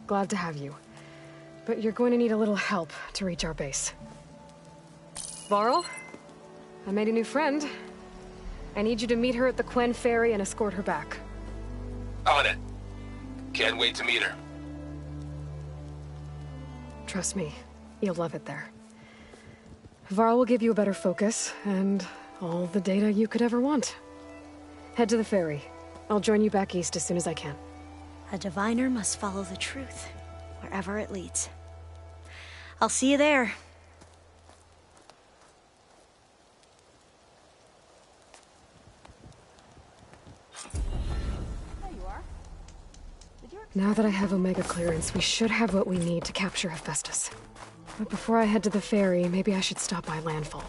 Glad to have you. But you're going to need a little help to reach our base. Varl, I made a new friend. I need you to meet her at the Quen Ferry and escort her back. On it. Can't wait to meet her. Trust me, you'll love it there. Varl will give you a better focus, and all the data you could ever want. Head to the ferry. I'll join you back east as soon as I can. A diviner must follow the truth, wherever it leads. I'll see you there. Now that I have Omega clearance, we should have what we need to capture Hephaestus. But before I head to the ferry, maybe I should stop by Landfall.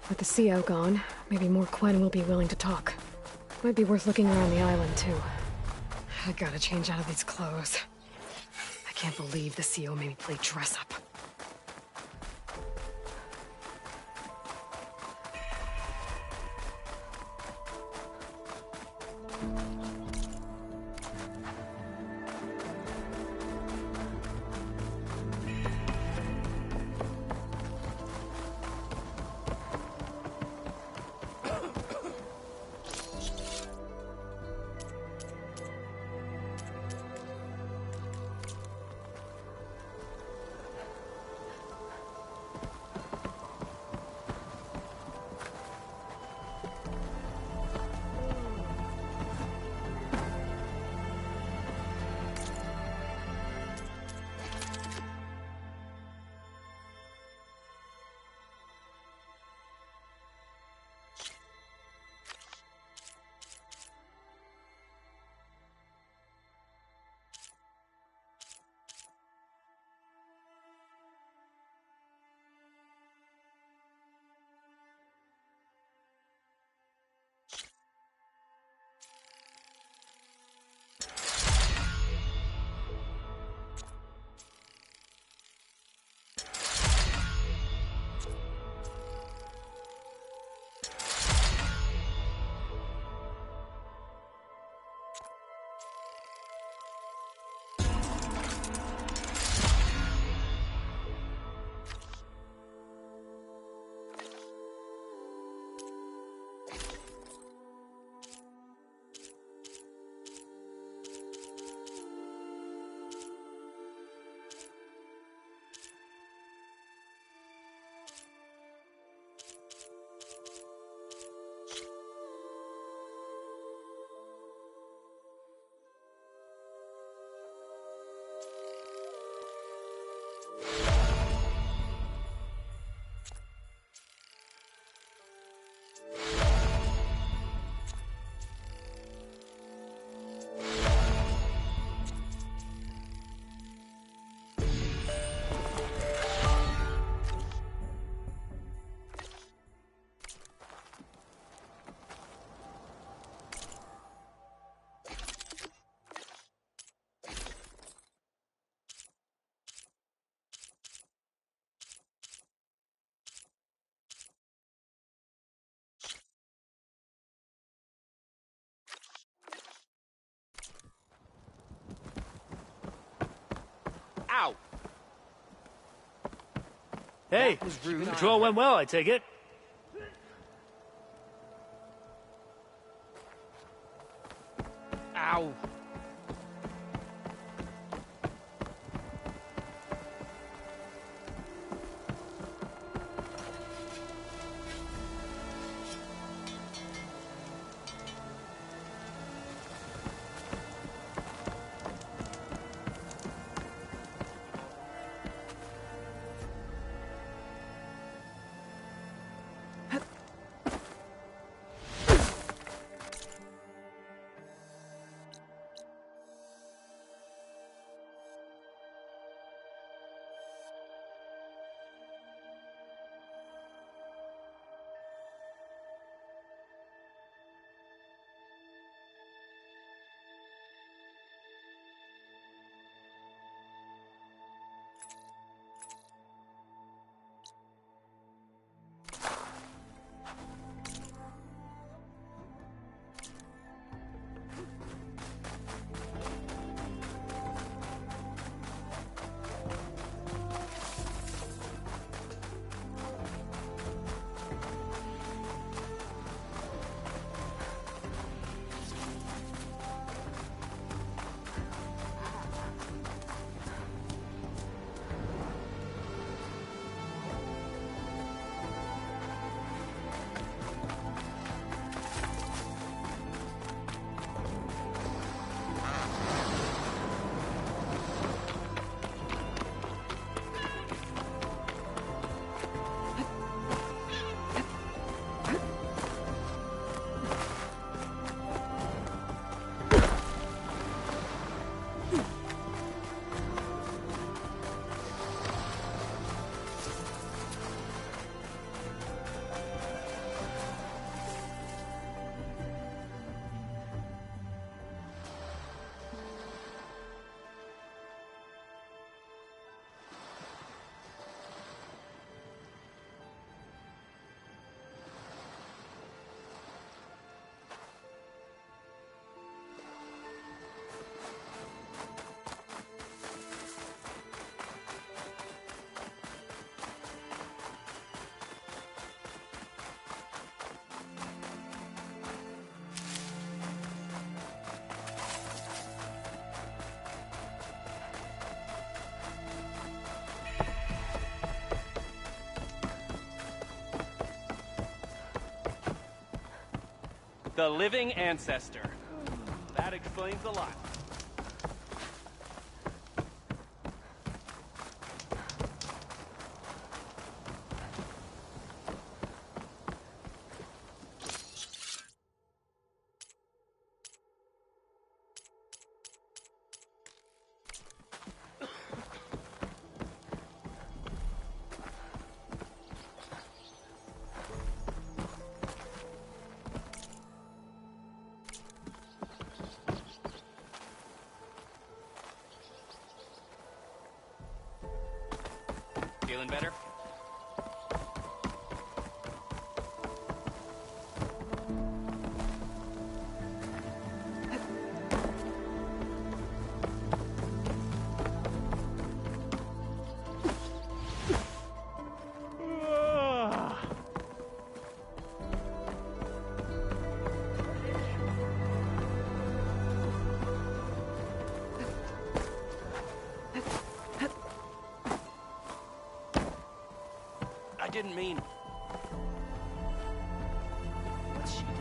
With the CO gone, maybe more Quen will be willing to talk. Might be worth looking around the island, too. I gotta change out of these clothes. I can't believe the CO made me play dress-up. Ow! Hey, patrol went well, I take it. Ow! The living ancestor. That explains a lot. Feeling better? I didn't mean... What's she doing?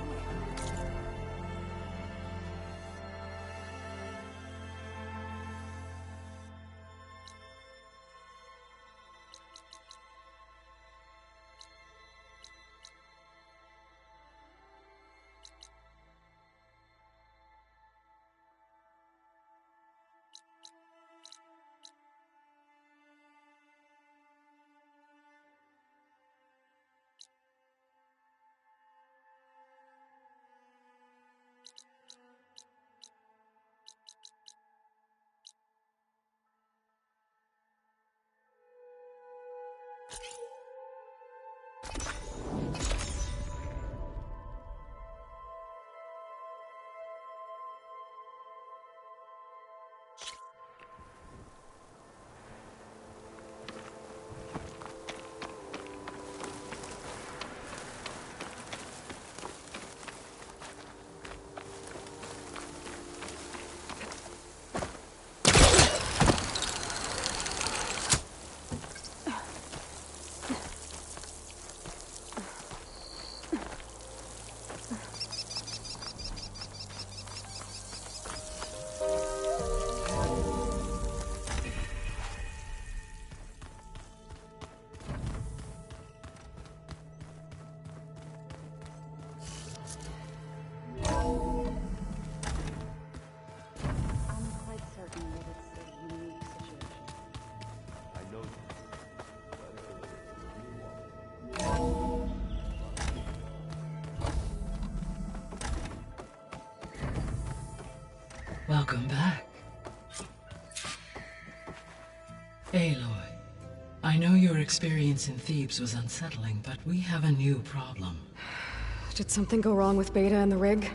Welcome back. Aloy, I know your experience in Thebes was unsettling, but we have a new problem. Did something go wrong with Beta and the rig?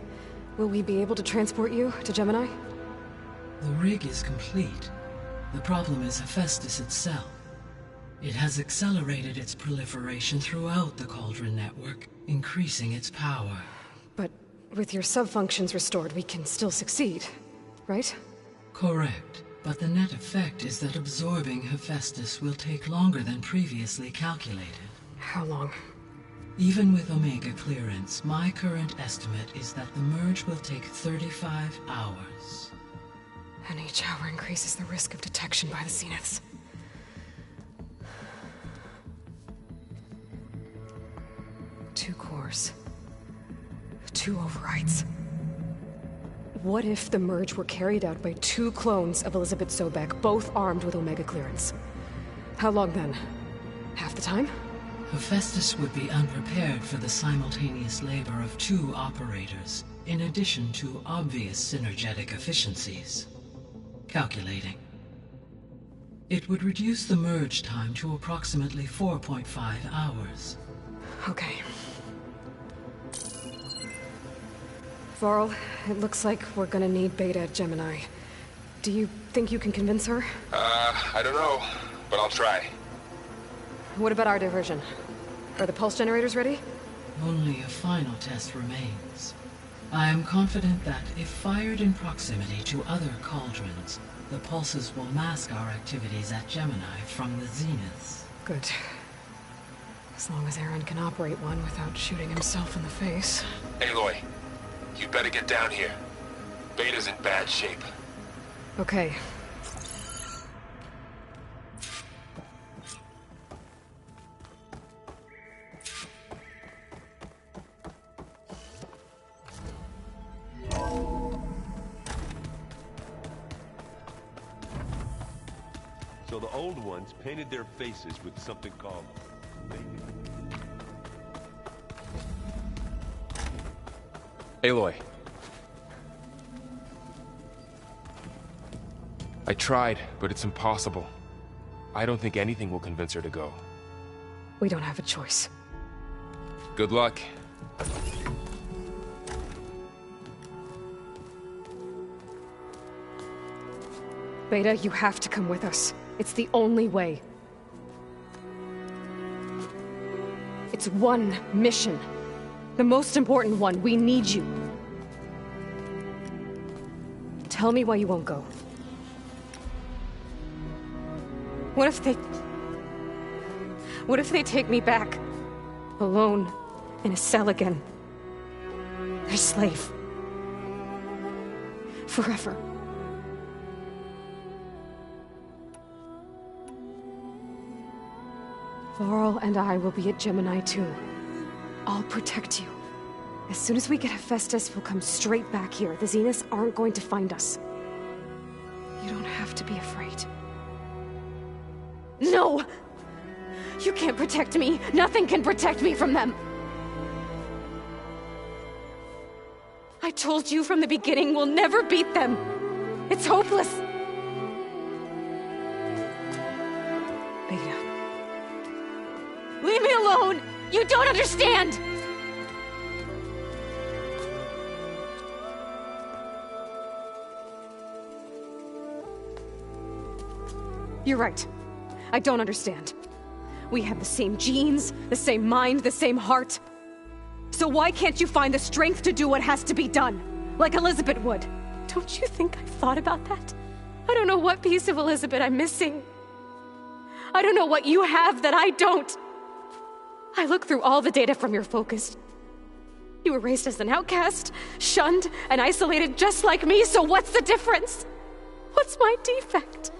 Will we be able to transport you to Gemini? The rig is complete. The problem is Hephaestus itself. It has accelerated its proliferation throughout the Cauldron network, increasing its power. But with your sub-functions restored, we can still succeed, right? Correct. But the net effect is that absorbing Hephaestus will take longer than previously calculated. How long? Even with Omega clearance, my current estimate is that the merge will take 35 hours. And each hour increases the risk of detection by the Zeniths. Two cores. Two overrides. What if the merge were carried out by two clones of Elizabeth Sobek, both armed with Omega clearance? How long then? Half the time? Hephaestus would be unprepared for the simultaneous labor of two operators, in addition to obvious synergetic efficiencies. Calculating. It would reduce the merge time to approximately 4.5 hours. Okay. Varl, it looks like we're gonna need Beta at Gemini. Do you think you can convince her? I don't know, but I'll try. What about our diversion? Are the pulse generators ready? Only a final test remains. I am confident that if fired in proximity to other cauldrons, the pulses will mask our activities at Gemini from the Zeniths. Good. As long as Aaron can operate one without shooting himself in the face. Aloy, You better get down here. Beta's in bad shape. Okay. So the old ones painted their faces with something called bacon. Aloy. I tried, but it's impossible. I don't think anything will convince her to go. We don't have a choice. Good luck. Beta, you have to come with us. It's the only way. It's one mission. The most important one. We need you. Tell me why you won't go. What if they take me back? Alone, in a cell again. Their slave. Forever. Laurel and I will be at Gemini too. I'll protect you. As soon as we get Hephaestus, we'll come straight back here. The Zeniths aren't going to find us. You don't have to be afraid. No! You can't protect me. Nothing can protect me from them. I told you from the beginning we'll never beat them. It's hopeless. Beta. Leave me alone! You don't understand! You're right. I don't understand. We have the same genes, the same mind, the same heart. So why can't you find the strength to do what has to be done? Like Elizabeth would. Don't you think I've thought about that? I don't know what piece of Elizabeth I'm missing. I don't know what you have that I don't. I look through all the data from your focus. You were raised as an outcast, shunned, and isolated just like me, so what's the difference? What's my defect?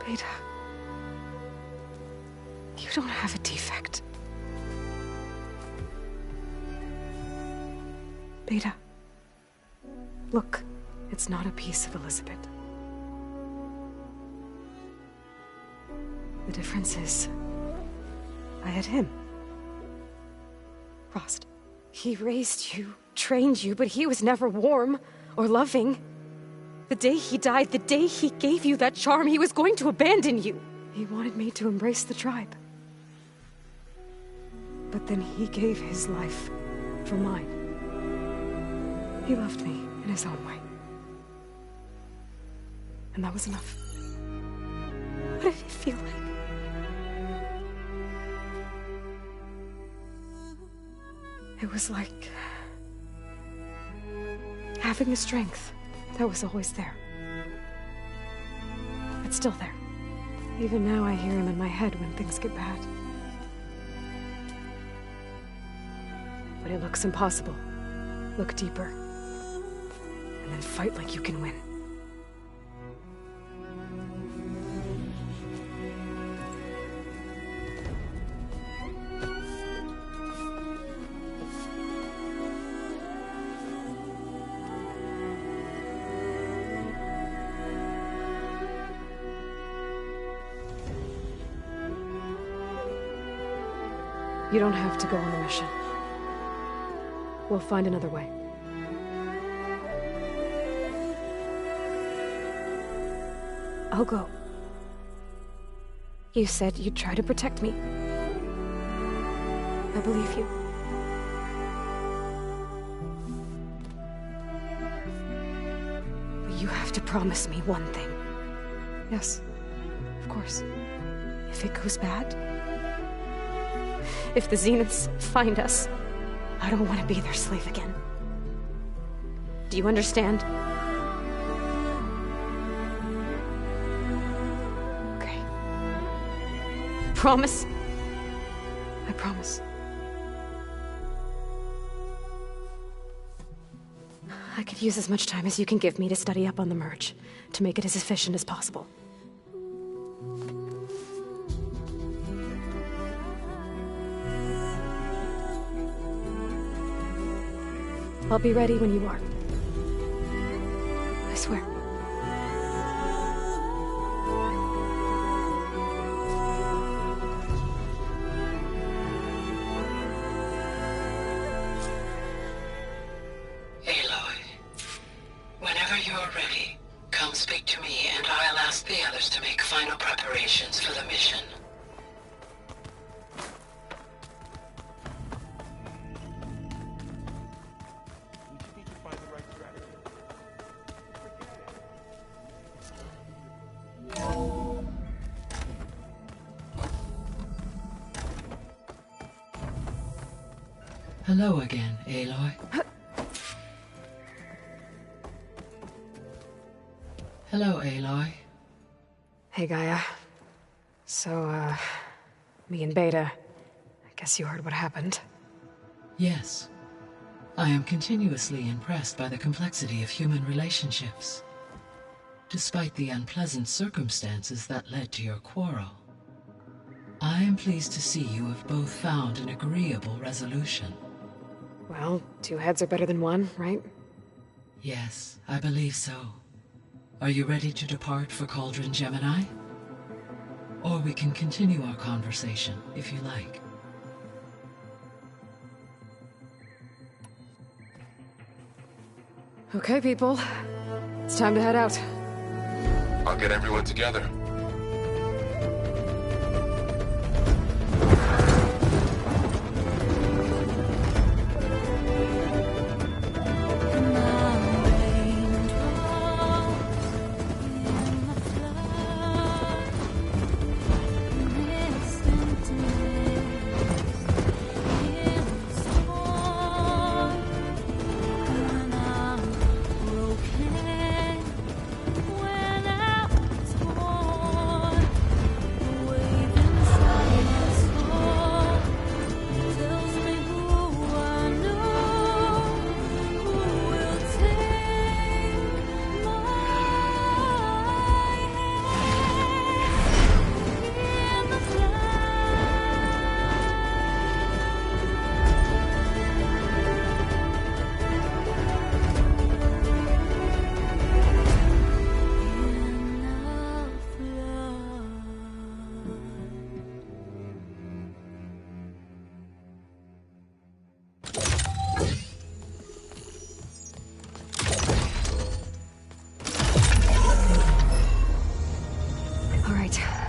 Beta, you don't have a defect. Beta, look, it's not a piece of Elizabeth. The difference is, I had him. Rost. He raised you, trained you, but he was never warm or loving. The day he died, the day he gave you that charm, he was going to abandon you. He wanted me to embrace the tribe. But then he gave his life for mine. He loved me in his own way. And that was enough. What did it feel like? It was like having the strength that was always there. It's still there. Even now I hear him in my head when things get bad. But it looks impossible. Look deeper. And then fight like you can win. You don't have to go on the mission. We'll find another way. I'll go. You said you'd try to protect me. I believe you. You have to promise me one thing. Yes, of course. If it goes bad, if the Zeniths find us, I don't want to be their slave again. Do you understand? Okay. Promise? I promise. I could use as much time as you can give me to study up on the merge, to make it as efficient as possible. I'll be ready when you are. I swear. Aloy, whenever you're ready, come speak to me and I'll ask the others to make final preparations for the mission. Hello again, Aloy. Hello, Aloy. Hey, Gaia. So, me and Beta, I guess you heard what happened. Yes. I am continuously impressed by the complexity of human relationships. Despite the unpleasant circumstances that led to your quarrel, I am pleased to see you have both found an agreeable resolution. Well, two heads are better than one, right? Yes, I believe so. Are you ready to depart for Cauldron Gemini? Or we can continue our conversation, if you like. Okay, people. It's time to head out. I'll get everyone together.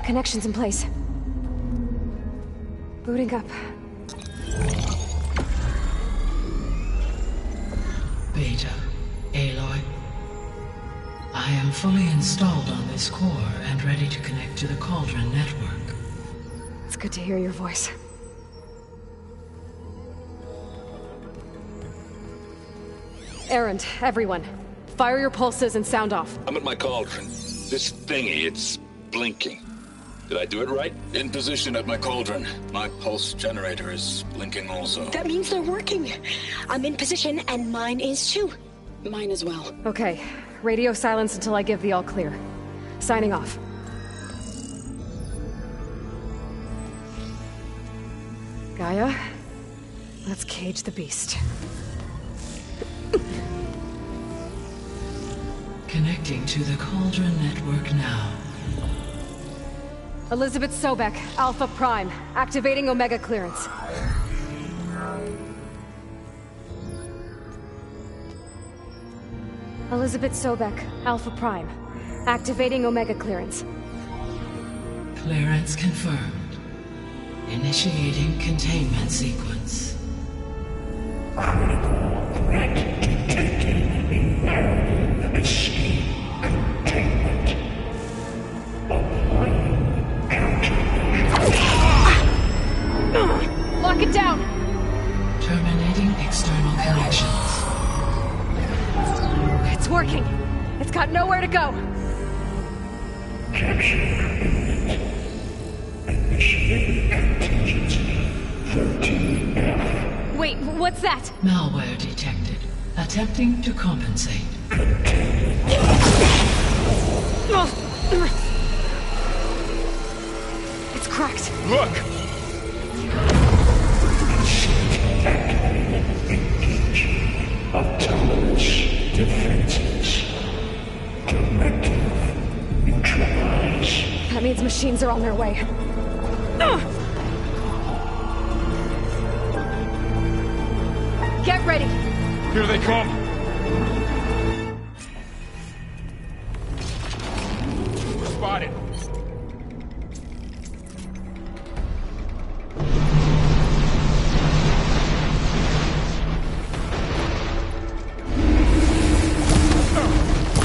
Connections in place. Booting up. Beta, Aloy. I am fully installed on this core and ready to connect to the Cauldron network. It's good to hear your voice. Erend, everyone. Fire your pulses and sound off. I'm at my cauldron. This thingy, it's blinking. Did I do it right? In position at my cauldron. My pulse generator is blinking also. That means they're working. I'm in position, and mine is too. Mine as well. Okay. Radio silence until I give the all clear. Signing off. Gaia, let's cage the beast. Connecting to the Cauldron network now. Elizabeth Sobek, Alpha Prime, activating Omega clearance. Elizabeth Sobek, Alpha Prime, activating Omega clearance. Clearance confirmed. Initiating containment sequence. Threat detected. Escape. got nowhere to go! Wait, what's that? Malware detected. Attempting to compensate. It's cracked. Look! Autonomous defenses. Directive neutralized. That means machines are on their way. Get ready! Here they come! We're spotted.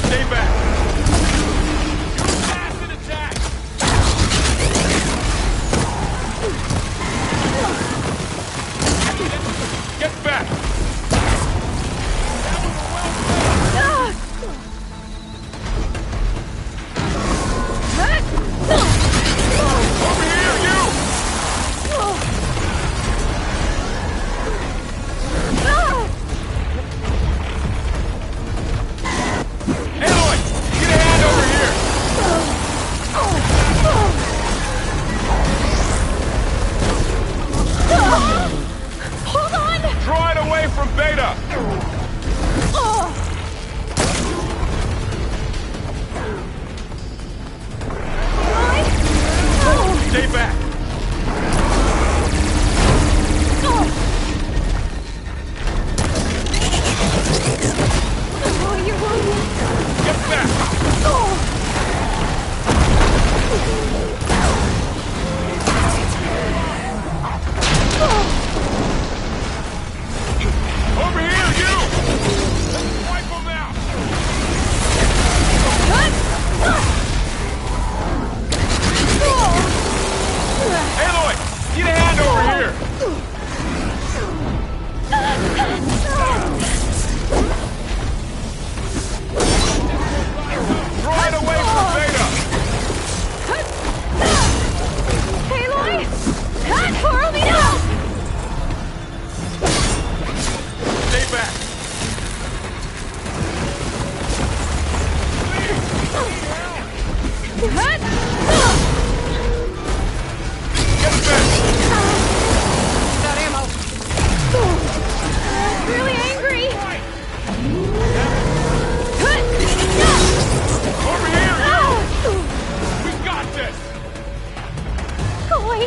Stay back! Fast and attack! Get back! Over here, you! Aloy! Get a hand over here! Hold on! Draw it away from Beta! Stay back! Get back! Over here, you! Let's wipe them out! Aloy! Get a hand over here! Throw it away from Beta! Aloy! Follow me now! Stay back! Get back! That ammo! Really angry! Over here, you! We got this! Aloy!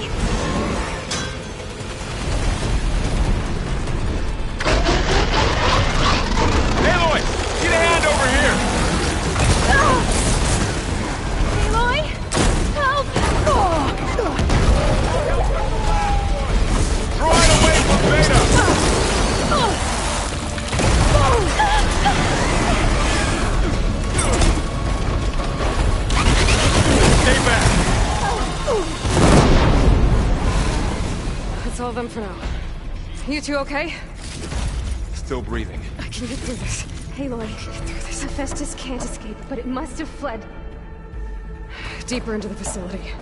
Aloy! Get a hand over here! Aloy! Help! Throw it away from Beta! Stay back! That's all of them for now. You two okay? Still breathing. I can get through this. Aloy, Hephaestus can't escape, but it must have fled. Deeper into the facility.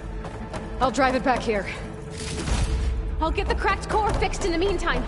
I'll drive it back here. I'll get the cracked core fixed in the meantime.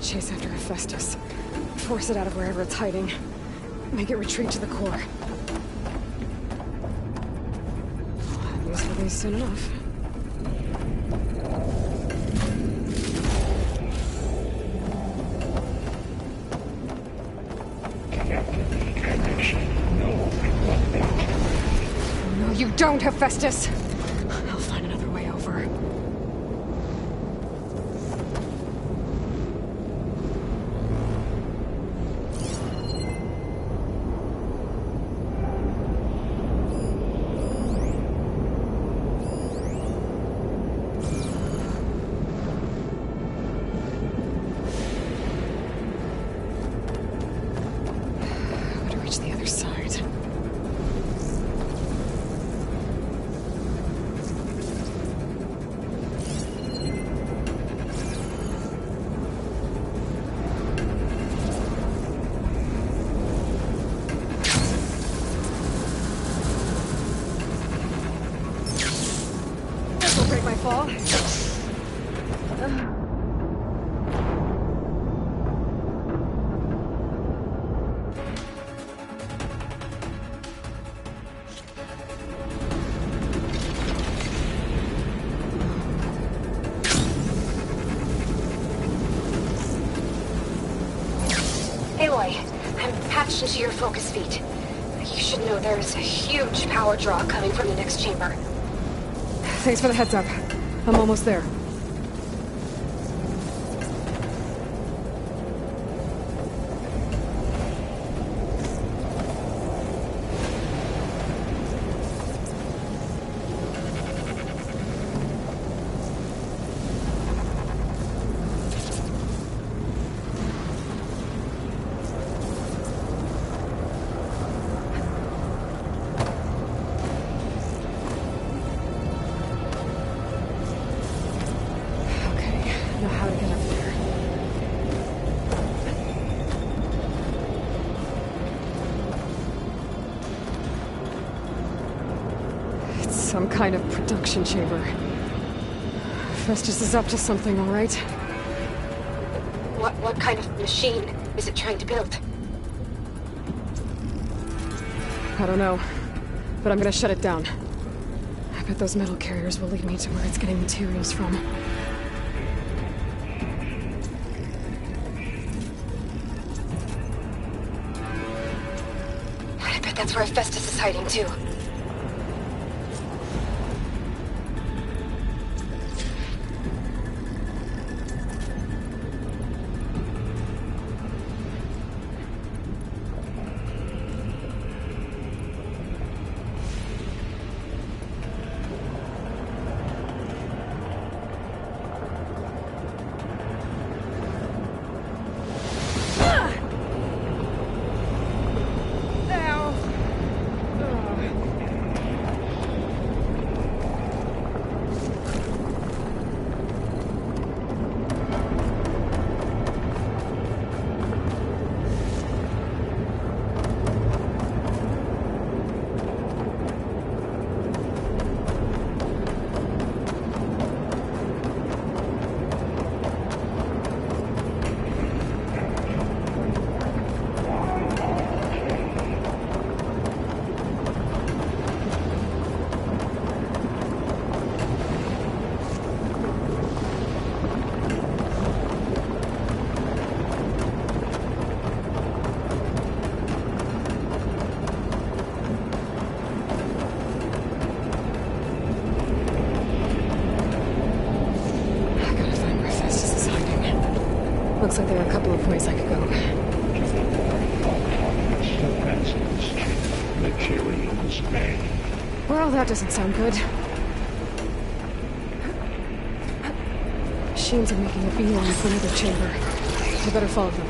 Chase after Hephaestus. Force it out of wherever it's hiding. Make it retreat to the core. News release soon enough. No, you don't, Hephaestus! I'll find another way over. Aloy, I'm patched into your focus feed. You should know there's a huge power draw coming from the next chamber. Thanks for the heads up. I'm almost there. Some kind of production chamber. Festus is up to something, all right? What kind of machine is it trying to build? I don't know, but I'm gonna shut it down. I bet those metal carriers will lead me to where it's getting materials from. I bet that's where Festus is hiding too. Looks like there are a couple of ways I could go. Materials made. Well, that doesn't sound good. Machines are making a beeline for another chamber. I better follow them.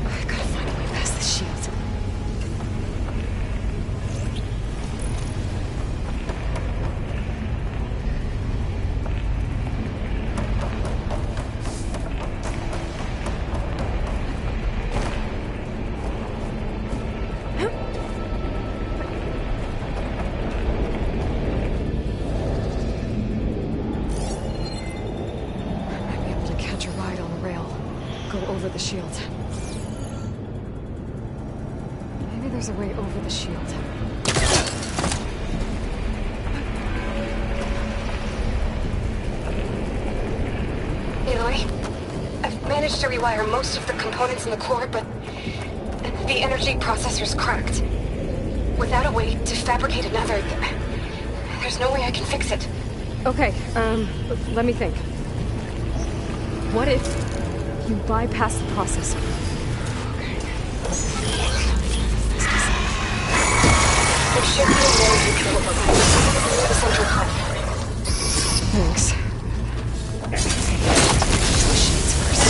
I gotta find a way past the shield. The shield. Maybe there's a way over the shield. Aloy, I've managed to rewire most of the components in the core, but the energy processor's cracked. Without a way to fabricate another, there's no way I can fix it. Okay, let me think. What if you bypass the processor? Okay. There should be a more control button near the central platform. Thanks. Machines first.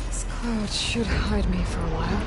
This cloud should hide me for a while.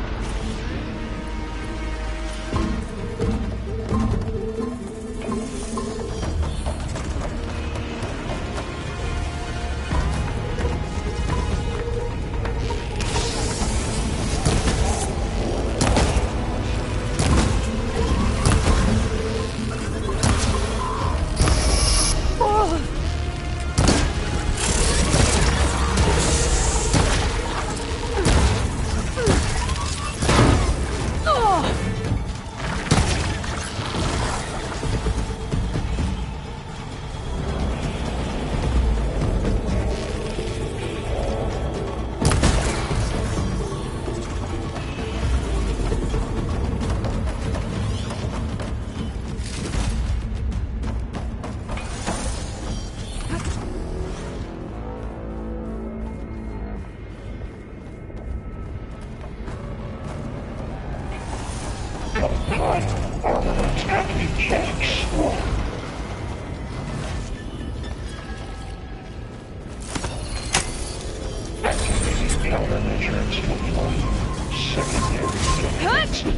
penetrance deploying secondary defenses.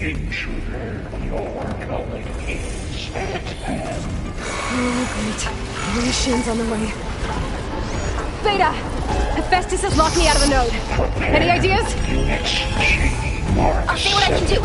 Intruder, your calling is at hand. Oh, great. More machines on the way. Beta! Hephaestus has locked me out of the node. Any ideas? XG Mark I'll see what I can do.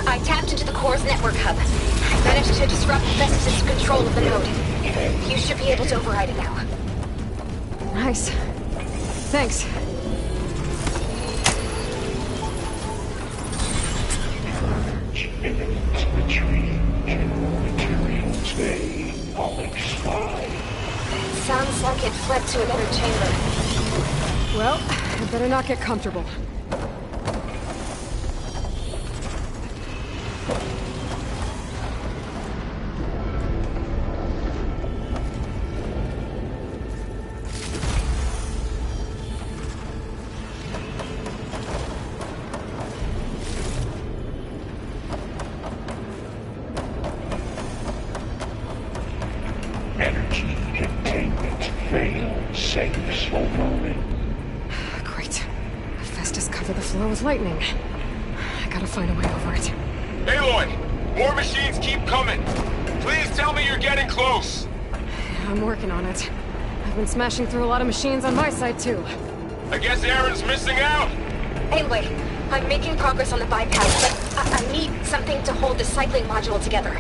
I tapped into the core's network hub. I managed to disrupt Hephaestus' control of the node. You should be able to override it now. Nice. Thanks. Sounds like it fled to another chamber. Well, I better not get comfortable. Lightning. I gotta find a way over it. Aloy! More machines keep coming! Please tell me you're getting close! I'm working on it. I've been smashing through a lot of machines on my side, too. I guess Aaron's missing out! Aloy, I'm making progress on the bypass, but I need something to hold the cycling module together.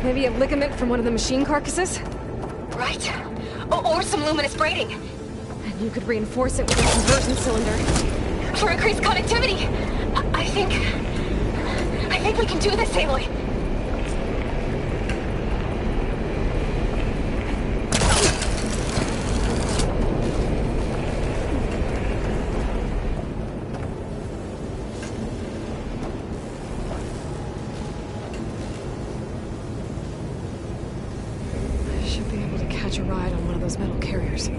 Maybe a ligament from one of the machine carcasses? Right. Or some luminous braiding. And you could reinforce it with a conversion cylinder. For increased connectivity. I think we can do this, Aloy. I should be able to catch a ride on one of those metal carriers.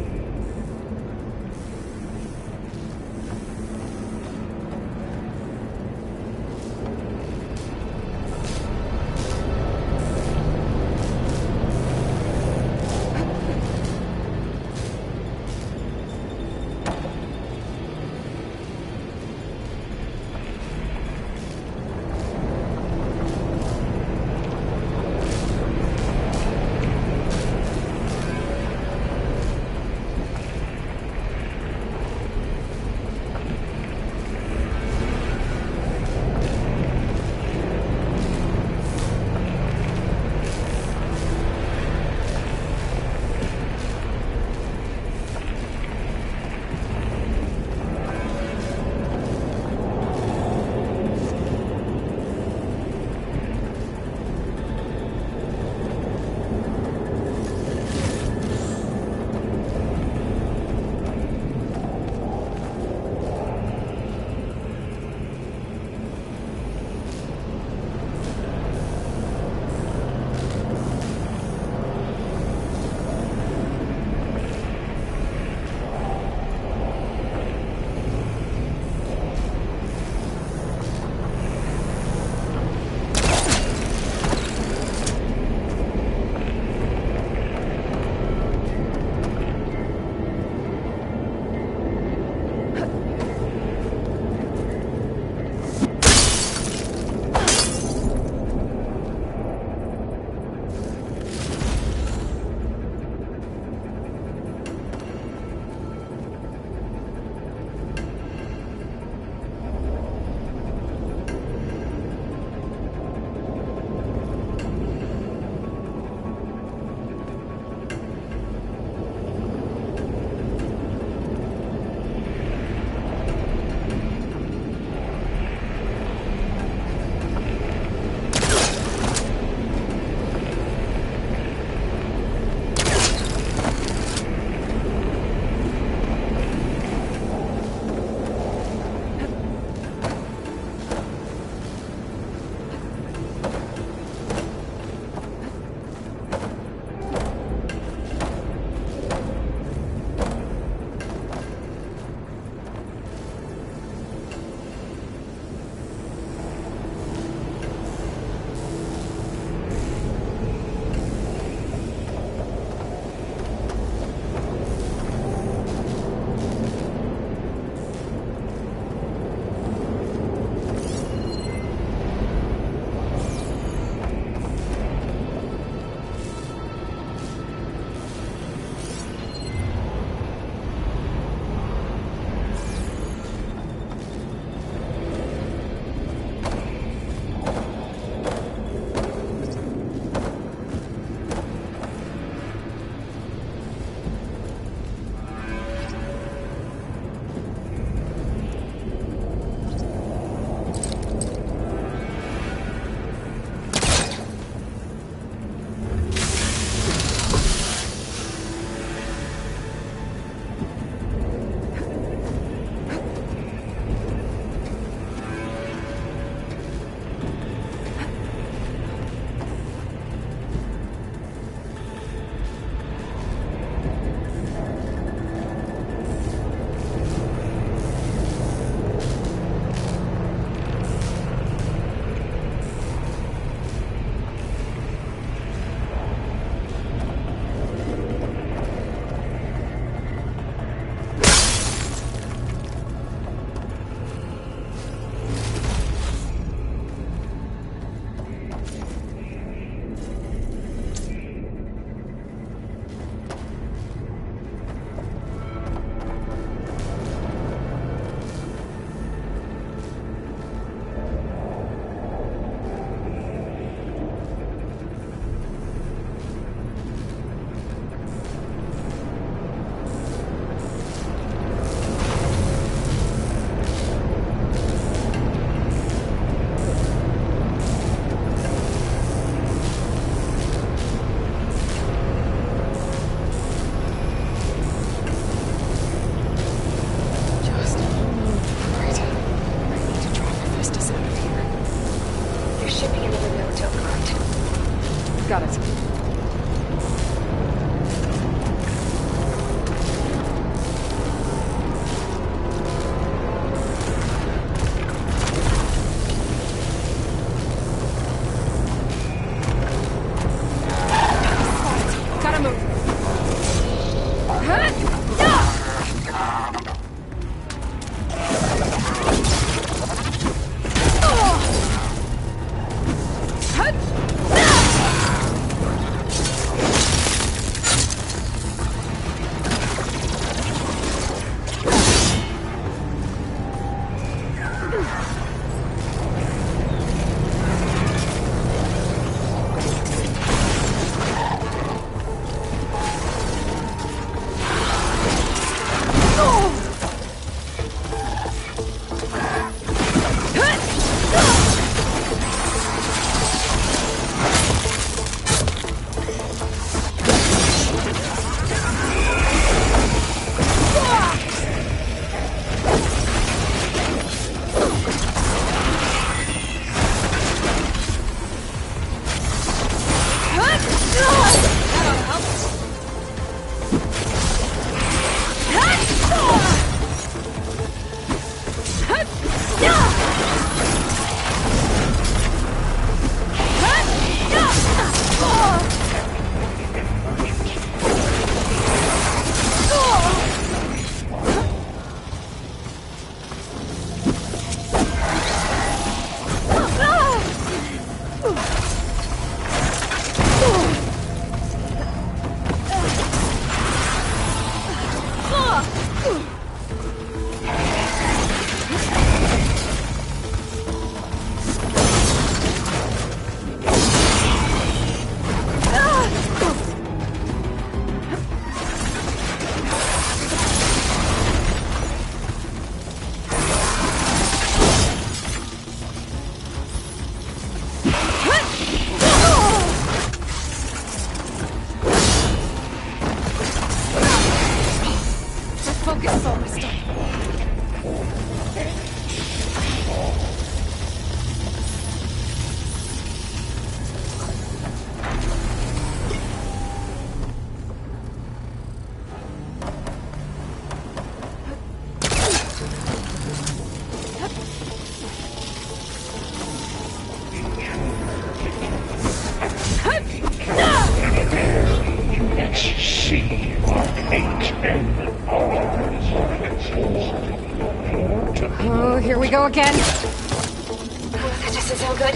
Oh, here we go again. That doesn't sound good.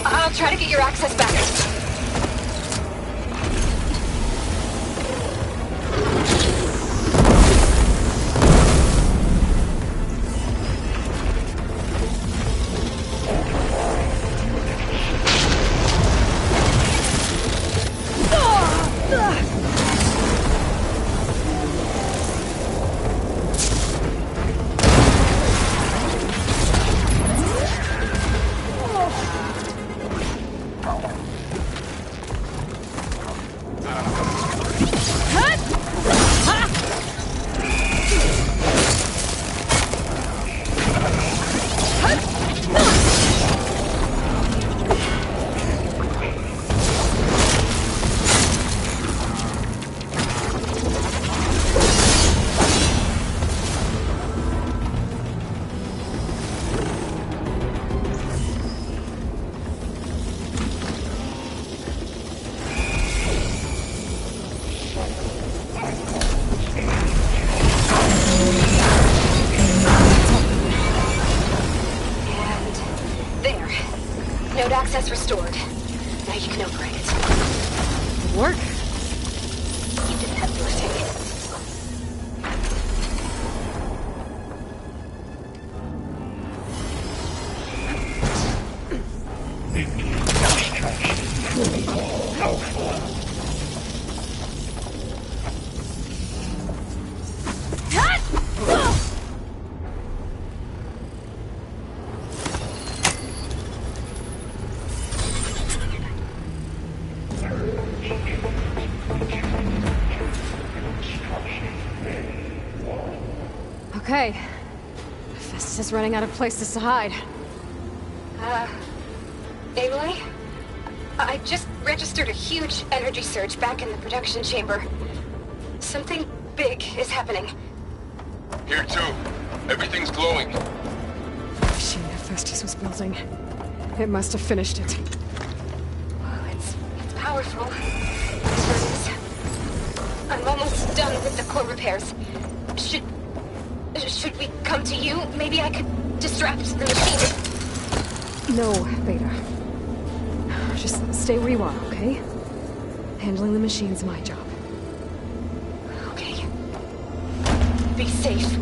I'll try to get your access back. Access restored. Now you can operate it. Good work. You didn't have to take it. Okay. Festus is running out of places to hide. Aloy? I just registered a huge energy surge back in the production chamber. Something big is happening. Here too. Everything's glowing. The machine Hephaestus was building. It must have finished it. Well, it's powerful. It is. I'm almost done with the core for repairs. Should we come to you? Maybe I could distract the machine. No, Beta. Just stay where you are, okay? Handling the machine's my job. Okay. Be safe.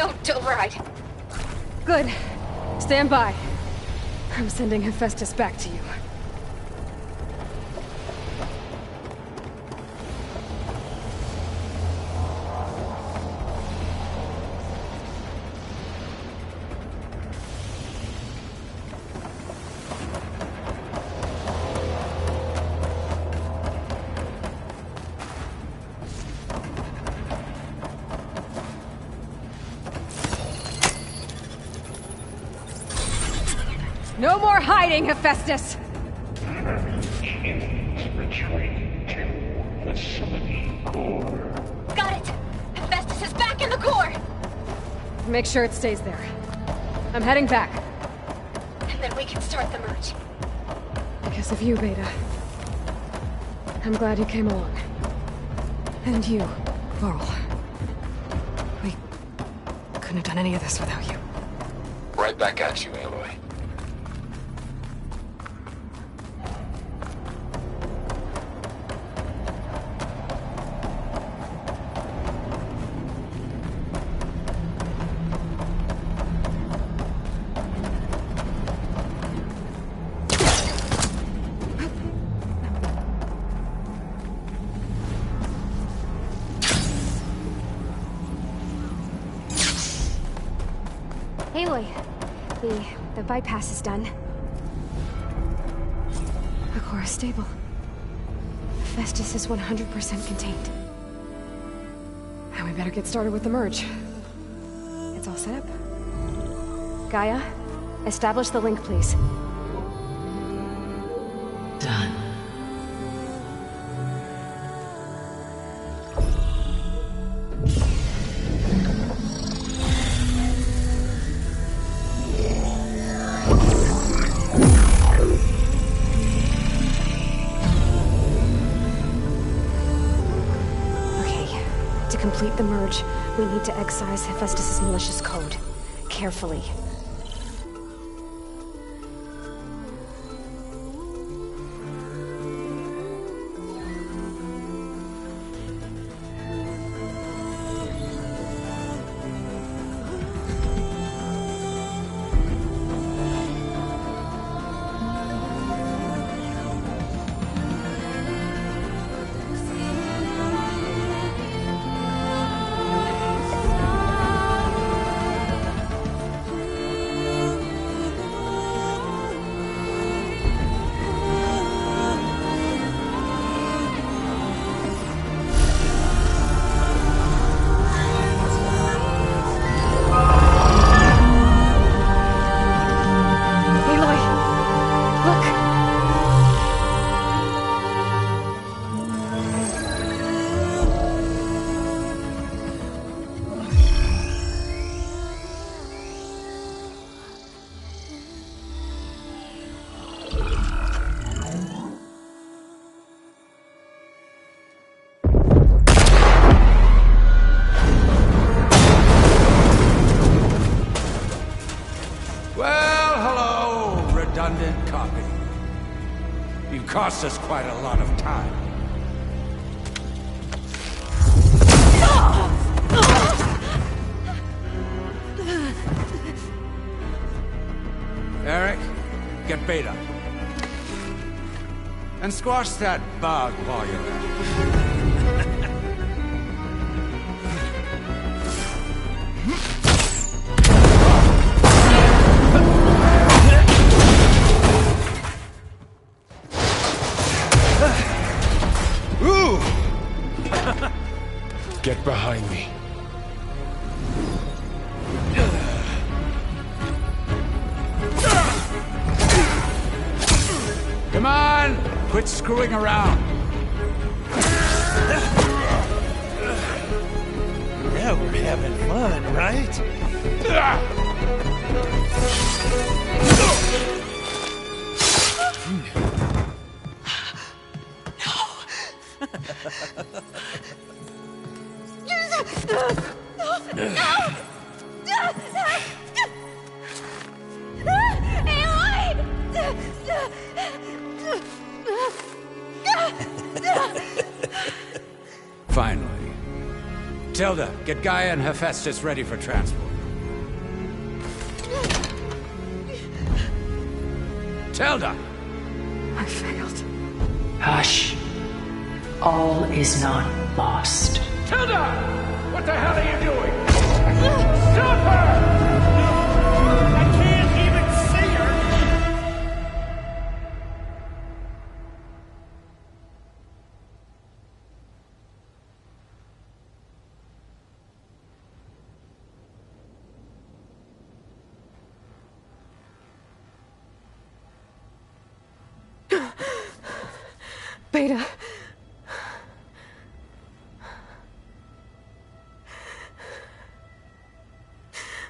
Don't override. Good. Stand by. I'm sending Hephaestus back to you. No more hiding, Hephaestus! Retreat to facility core. Got it! Hephaestus is back in the core! Make sure it stays there. I'm heading back. And then we can start the merge. Because of you, Beta. I'm glad you came along. And you, Varl. We couldn't have done any of this without you. Right back at you, Aloy. Aloy, the bypass is done. The core is stable. Hephaestus is 100% contained. Now we better get started with the merge. It's all set up. Gaia, establish the link, please. Done. To complete the merge, we need to excise Hephaestus' malicious code. Carefully. Redundant copy. You cost us quite a lot of time. Eric, get Beta. And squash that bug while you're at it. Get behind me. Come on! Quit screwing around! Now we're having fun, right? Finally. Tilda, get Gaia and Hephaestus ready for transport. Telda! I failed. Hush. All is not lost. Tilda! What the hell are you doing? Stop her! I can't even see her! Beta.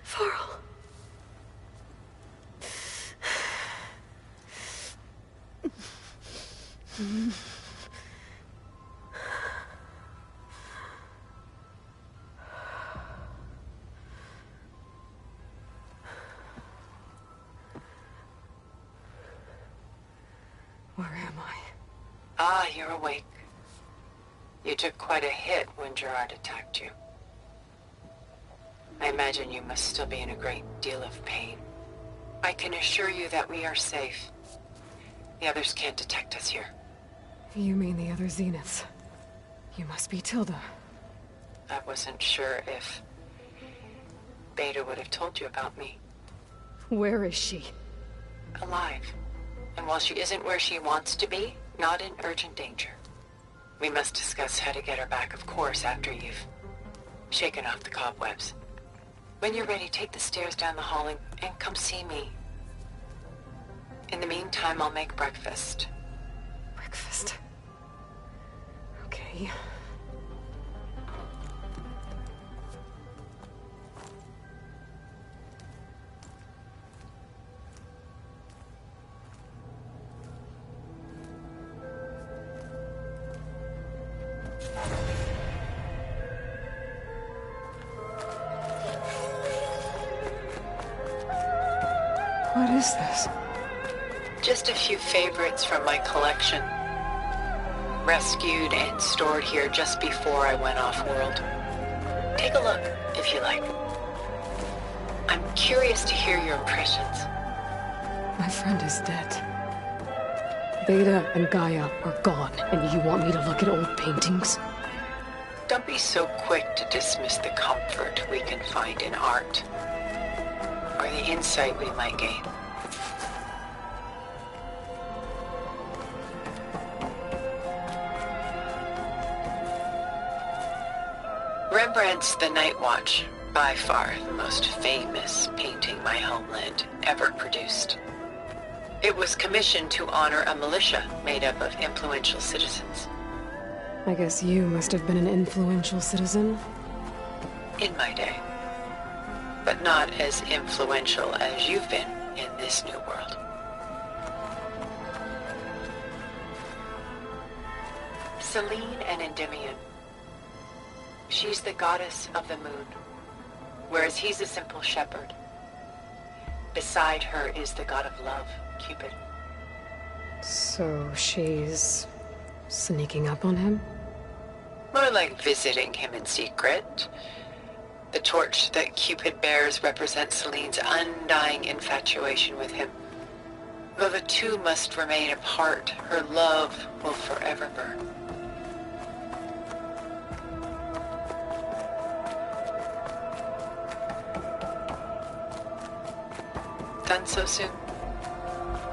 Varl. Where am I? Ah, you're awake. You took quite a hit when Gerard attacked you. I imagine you must still be in a great deal of pain. I can assure you that we are safe. The others can't detect us here. You mean the other Zeniths? You must be Tilda. I wasn't sure if Beta would have told you about me. Where is she? Alive. And while she isn't where she wants to be, not in urgent danger. We must discuss how to get her back, of course, after you've shaken off the cobwebs. When you're ready, take the stairs down the hall and come see me. In the meantime, I'll make breakfast. Breakfast. Okay. What is this? Just a few favorites from my collection. Rescued and stored here just before I went off-world. Take a look, if you like. I'm curious to hear your impressions. My friend is dead. Beta and Gaia are gone, and you want me to look at old paintings? Don't be so quick to dismiss the comfort we can find in art, or the insight we might gain. Rembrandt's The Night Watch, by far the most famous painting my homeland ever produced. It was commissioned to honor a militia made up of influential citizens. I guess you must have been an influential citizen? In my day. But not as influential as you've been in this new world. Selene and Endymion. She's the goddess of the moon, whereas he's a simple shepherd. Beside her is the god of love, Cupid. So she's sneaking up on him? More like visiting him in secret. The torch that Cupid bears represents Selene's undying infatuation with him. Though the two must remain apart, her love will forever burn. Done so soon?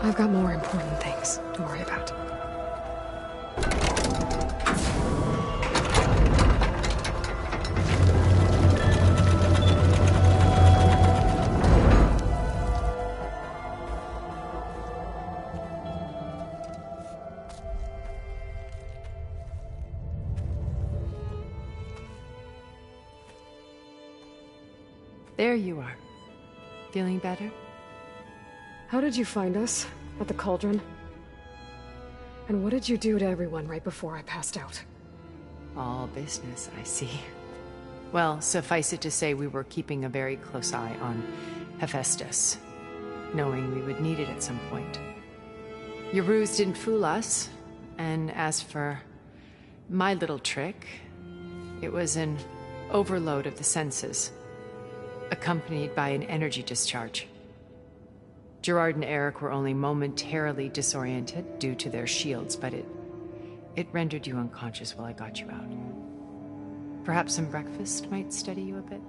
I've got more important things to worry about. There you are. Feeling better? How did you find us? At the Cauldron? And what did you do to everyone right before I passed out? All business, I see. Well, suffice it to say we were keeping a very close eye on Hephaestus, knowing we would need it at some point. Your ruse didn't fool us, and as for my little trick, it was an overload of the senses, accompanied by an energy discharge. Gerard and Eric were only momentarily disoriented due to their shields, but it rendered you unconscious while I got you out. Perhaps some breakfast might steady you a bit?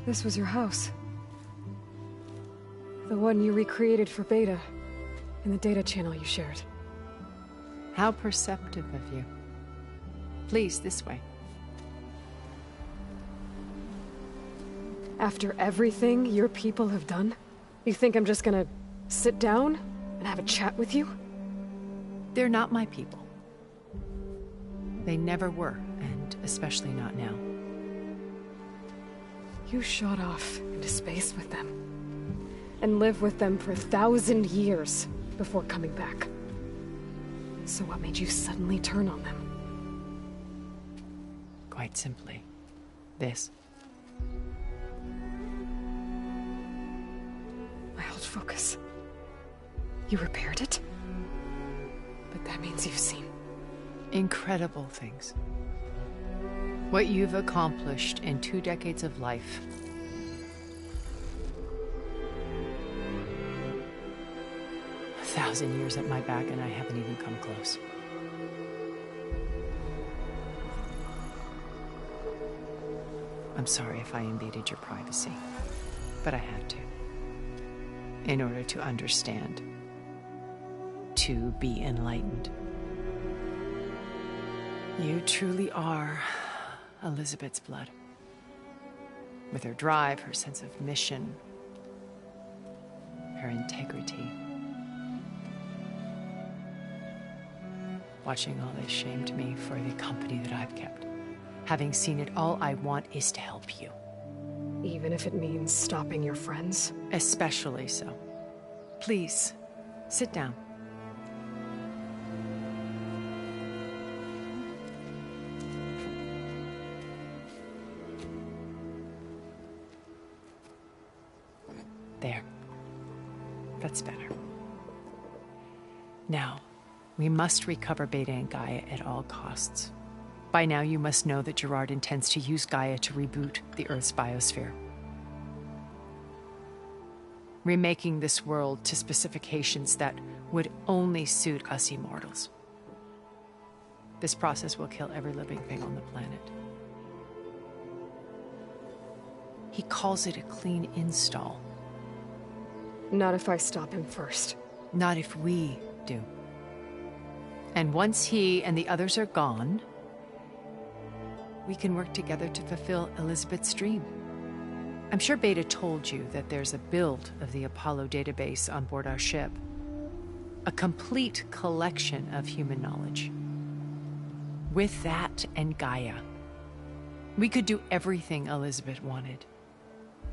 This was your house. The one you recreated for Beta, in the data channel you shared. How perceptive of you. Please, this way. After everything your people have done, you think I'm just gonna sit down and have a chat with you? They're not my people. They never were, and especially not now. You shot off into space with them, and lived with them for 1,000 years before coming back. So what made you suddenly turn on them? Quite simply, this. My old focus. You repaired it? But that means you've seen... incredible things. What you've accomplished in 2 decades of life. A 1,000 years at my back and I haven't even come close. I'm sorry if I invaded your privacy, but I had to. In order to understand. To be enlightened. You truly are Elizabeth's blood. With her drive, her sense of mission, her integrity. Watching all this shamed me for the company that I've kept. Having seen it, all I want is to help you. Even if it means stopping your friends? Especially so. Please, sit down. There. That's better. Now, we must recover Beta and Gaia at all costs. By now, you must know that Gerard intends to use Gaia to reboot the Earth's biosphere. Remaking this world to specifications that would only suit us immortals. This process will kill every living thing on the planet. He calls it a clean install. Not if I stop him first. Not if we do. And once he and the others are gone, we can work together to fulfill Elizabeth's dream. I'm sure Beta told you that there's a build of the Apollo database on board our ship. A complete collection of human knowledge. With that and Gaia, we could do everything Elizabeth wanted.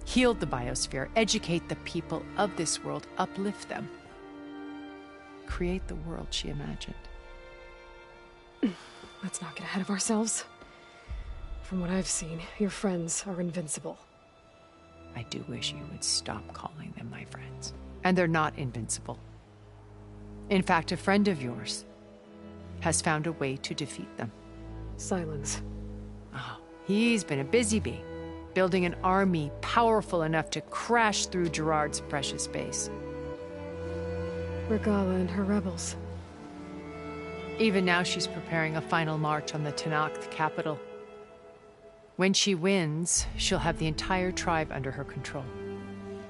Heal the biosphere, educate the people of this world, uplift them. Create the world she imagined. Let's not get ahead of ourselves. From what I've seen, your friends are invincible. I do wish you would stop calling them my friends. And they're not invincible. In fact, a friend of yours has found a way to defeat them. Silence. Oh, he's been a busy bee, building an army powerful enough to crash through Gerard's precious base. Regala and her rebels. Even now, she's preparing a final march on the Tenakth capital. When she wins, she'll have the entire tribe under her control.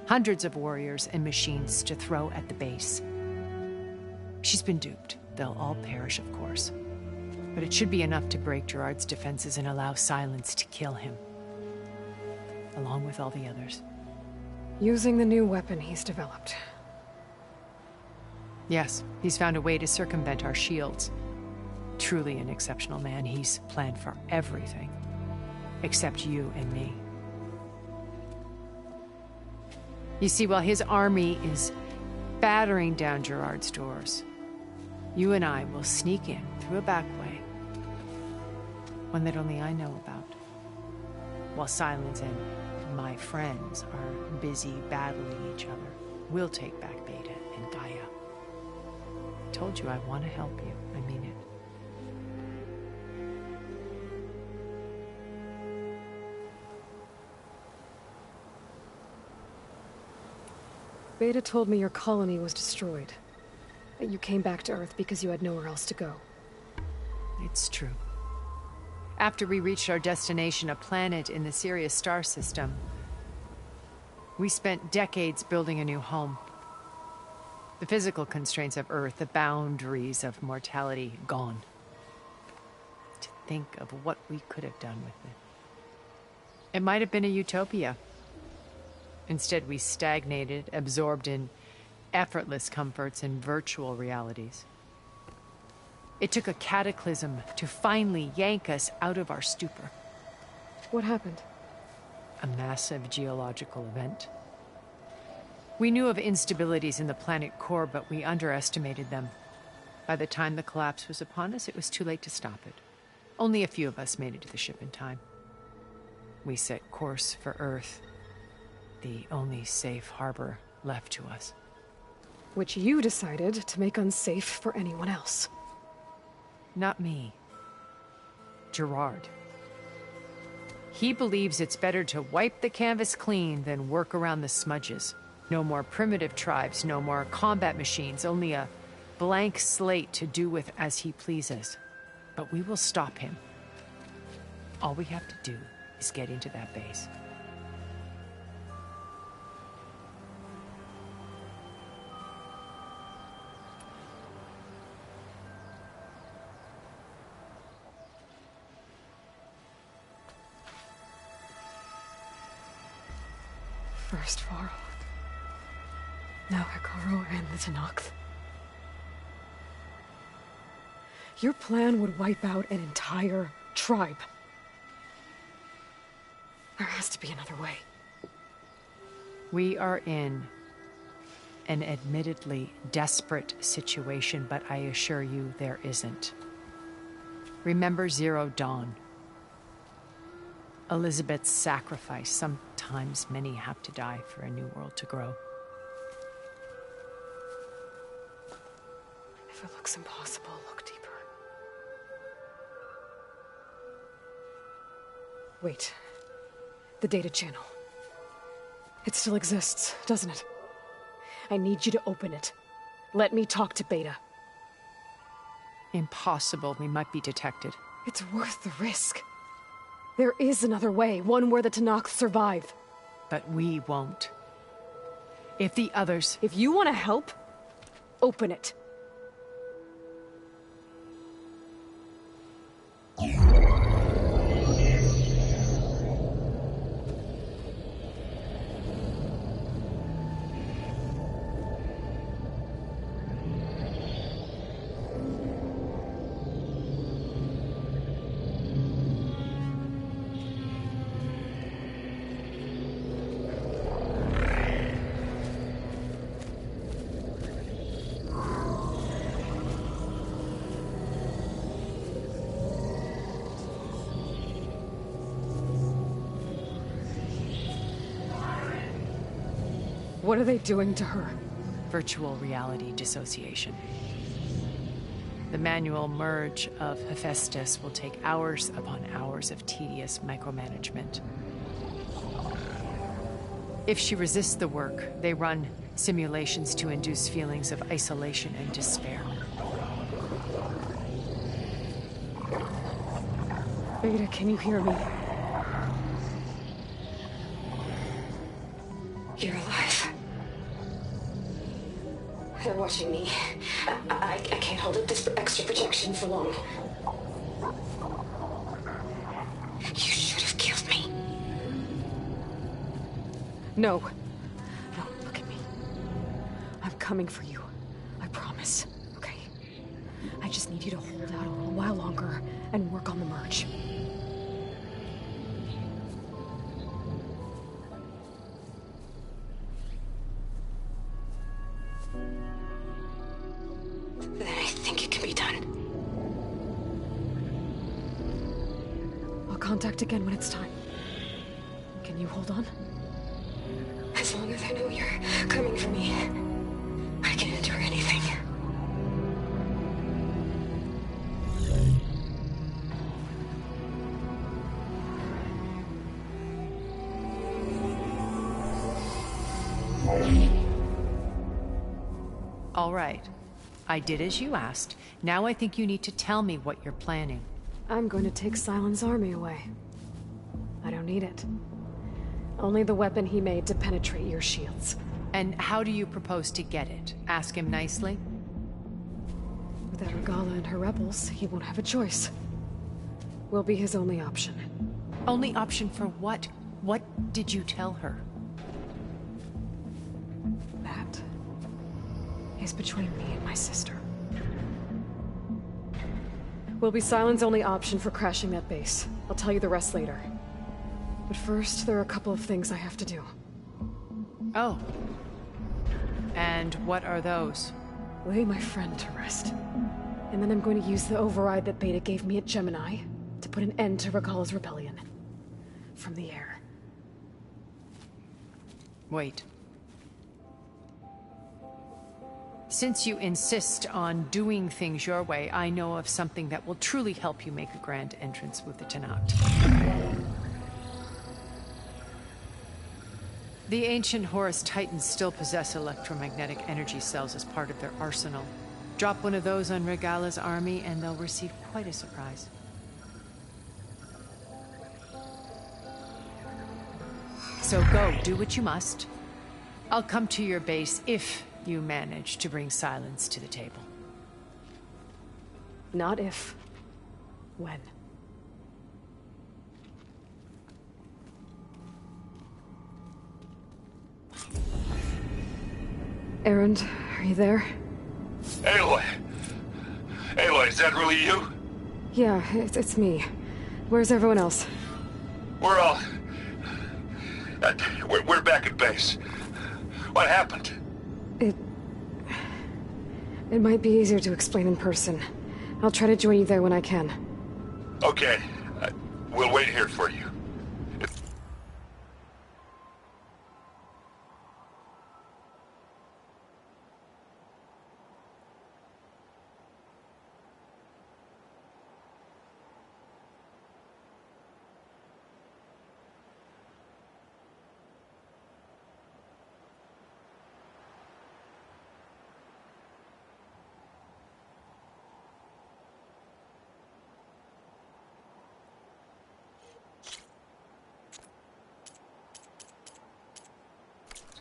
Hundreds of warriors and machines to throw at the base. She's been duped. They'll all perish, of course. But it should be enough to break Gerard's defenses and allow Silence to kill him. Along with all the others. Using the new weapon he's developed. Yes, he's found a way to circumvent our shields. Truly an exceptional man. He's planned for everything. Except you and me. You see, while his army is battering down Gerard's doors, you and I will sneak in through a back way. One that only I know about. While Silence and my friends are busy battling each other, we'll take back Beta and Gaia. told you I want to help you. I mean it. Beta told me your colony was destroyed. That you came back to Earth because you had nowhere else to go. It's true. After we reached our destination, a planet in the Sirius star system, we spent decades building a new home. The physical constraints of Earth, the boundaries of mortality, gone. To think of what we could have done with it. It might have been a utopia. Instead, we stagnated, absorbed in effortless comforts and virtual realities. It took a cataclysm to finally yank us out of our stupor. What happened? A massive geological event. We knew of instabilities in the planet core, but we underestimated them. By the time the collapse was upon us, it was too late to stop it. Only a few of us made it to the ship in time. We set course for Earth, the only safe harbor left to us. Which you decided to make unsafe for anyone else. Not me. Gerard. He believes it's better to wipe the canvas clean than work around the smudges. No more primitive tribes, no more combat machines, only a blank slate to do with as he pleases. But we will stop him. All we have to do is get into that base. First Varl. Now Hekarro and the Tenakth. Your plan would wipe out an entire tribe. There has to be another way. We are in an admittedly desperate situation, but I assure you there isn't. Remember Zero Dawn. Elizabeth's sacrifice. Sometimes many have to die for a new world to grow. If it looks impossible, look deeper. Wait. The data channel. It still exists, doesn't it? I need you to open it. Let me talk to Beta. Impossible. We might be detected. It's worth the risk. There is another way, one where the Tenakth survive. But we won't. If the others... If you want to help, open it. What are they doing to her? Virtual reality dissociation. The manual merge of Hephaestus will take hours upon hours of tedious micromanagement. If she resists the work, they run simulations to induce feelings of isolation and despair. Beta, can you hear me? You're alive. They're watching me. I can't hold up this extra protection for long. You should have killed me. No. No, look at me. I'm coming for you. I promise. Okay? I just need you to hold out a little while longer and work on the merge. Then I think it can be done. I'll contact again when it's time. Can you hold on? As long as I know you're coming for me, I can endure anything. All right. I did as you asked. Now I think you need to tell me what you're planning. I'm going to take Sylens' army away. I don't need it. Only the weapon he made to penetrate your shields. And how do you propose to get it? Ask him nicely? Without Regalla and her rebels, he won't have a choice. We'll be his only option. Only option for what? What did you tell her? That is between me and my sister. Will be Sylens' only option for crashing that base. I'll tell you the rest later. But first, there are a couple of things I have to do. Oh. And what are those? Lay my friend to rest. And then I'm going to use the override that Beta gave me at Gemini to put an end to Regalla's rebellion. From the air. Wait. Since you insist on doing things your way, I know of something that will truly help you make a grand entrance with the Tenakth. The ancient Horus Titans still possess electromagnetic energy cells as part of their arsenal. Drop one of those on Regalla's army and they'll receive quite a surprise. So go, do what you must. I'll come to your base if you manage to bring Sylens to the table. Not if. When. Erend, are you there? Aloy! Aloy, is that really you? Yeah, it's me. Where's everyone else? We're all... we're back at base. What happened? It might be easier to explain in person. I'll try to join you there when I can. Okay. We'll wait here for you.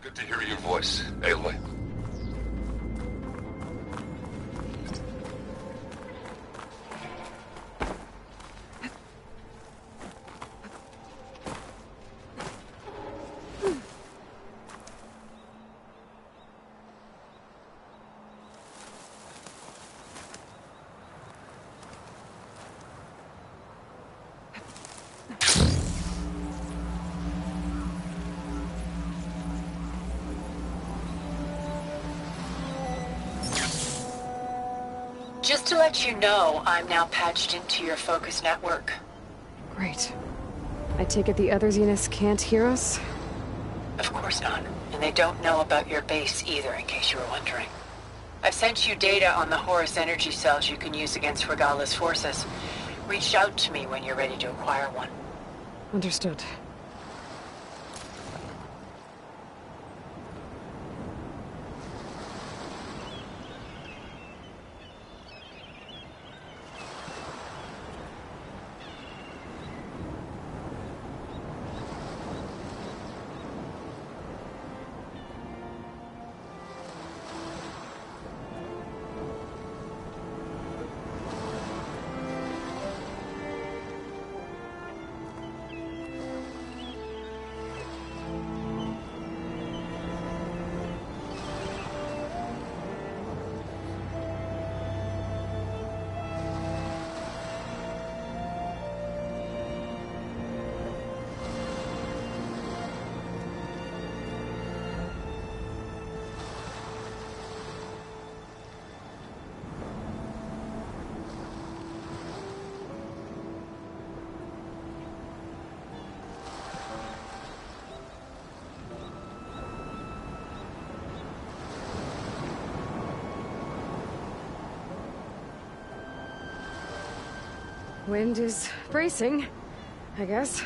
Good to hear your voice, Aloy. Just to let you know, I'm now patched into your focus network. Great. I take it the other Zeniths can't hear us? Of course not. And they don't know about your base either, in case you were wondering. I've sent you data on the Horus energy cells you can use against Regalla's forces. Reach out to me when you're ready to acquire one. Understood. Wind is bracing, I guess.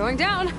Going down.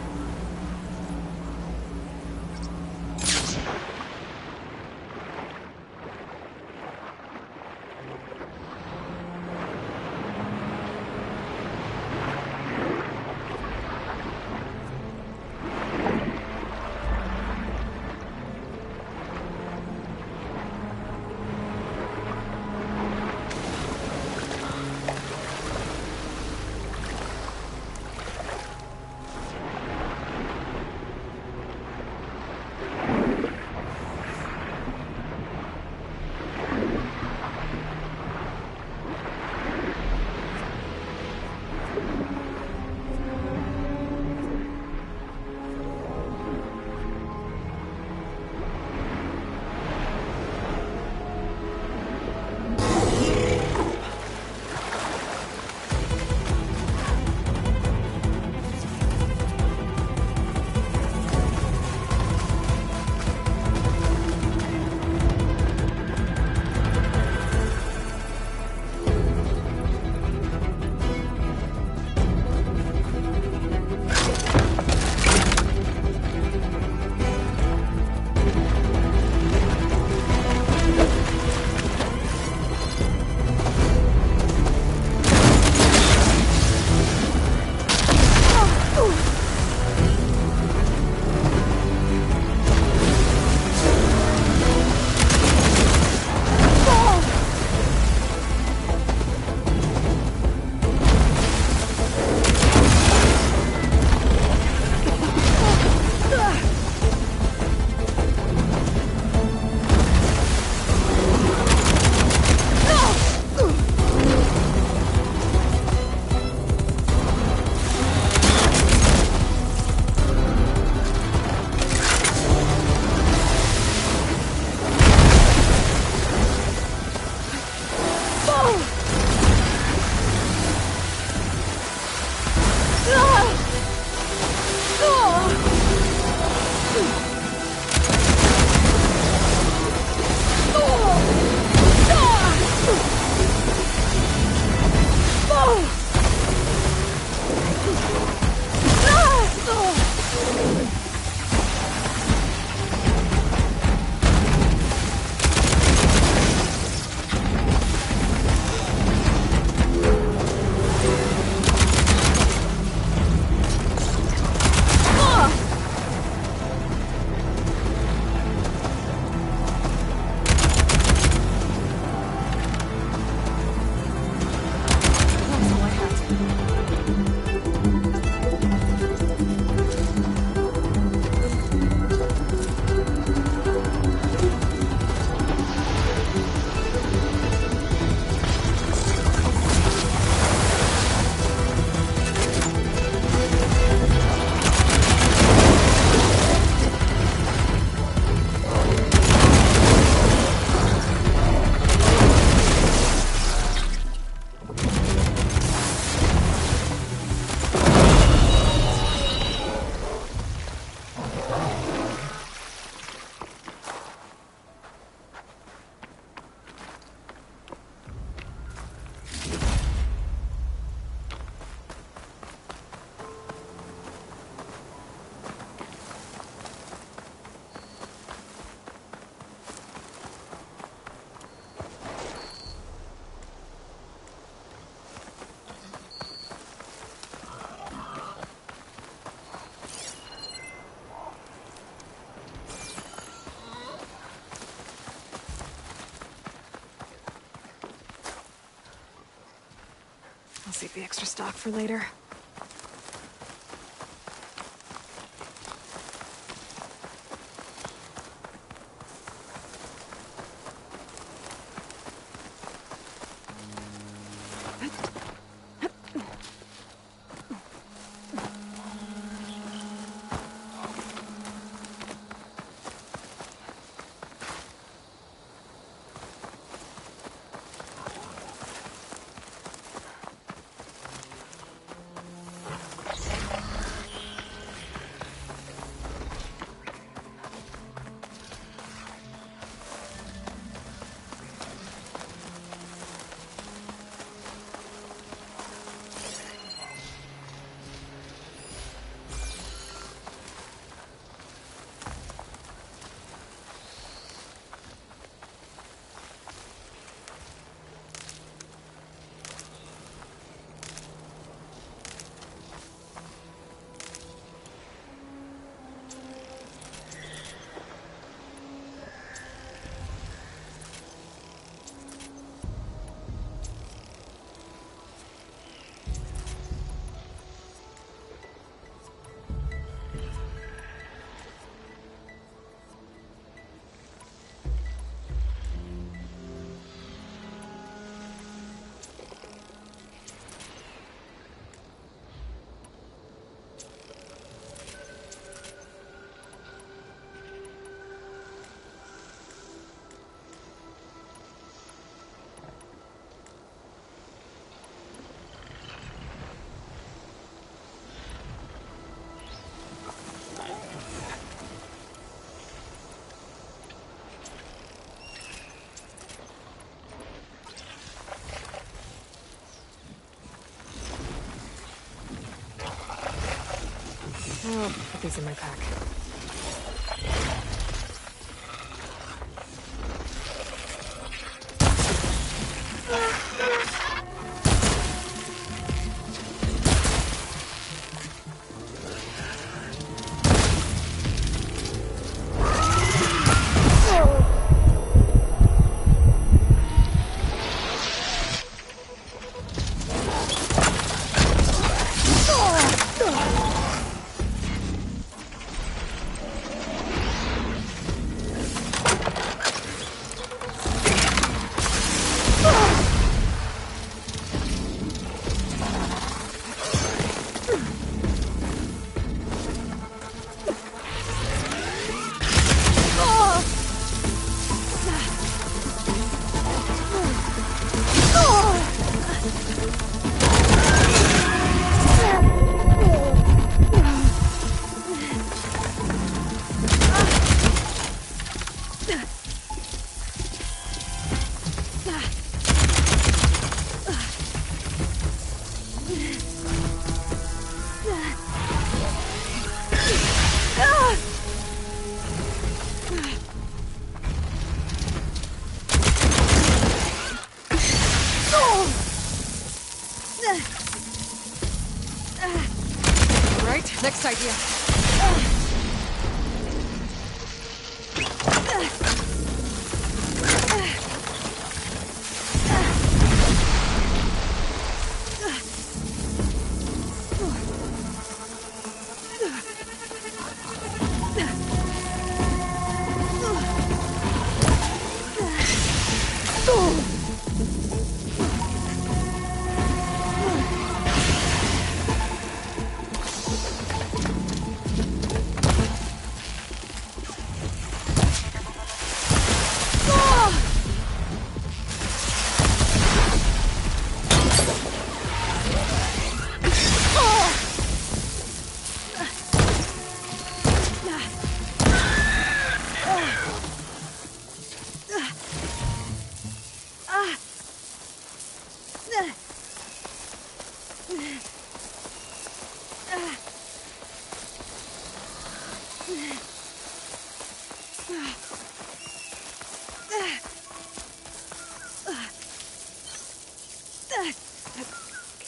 I'll save the extra stock for later. put these in my pack. Right, next idea.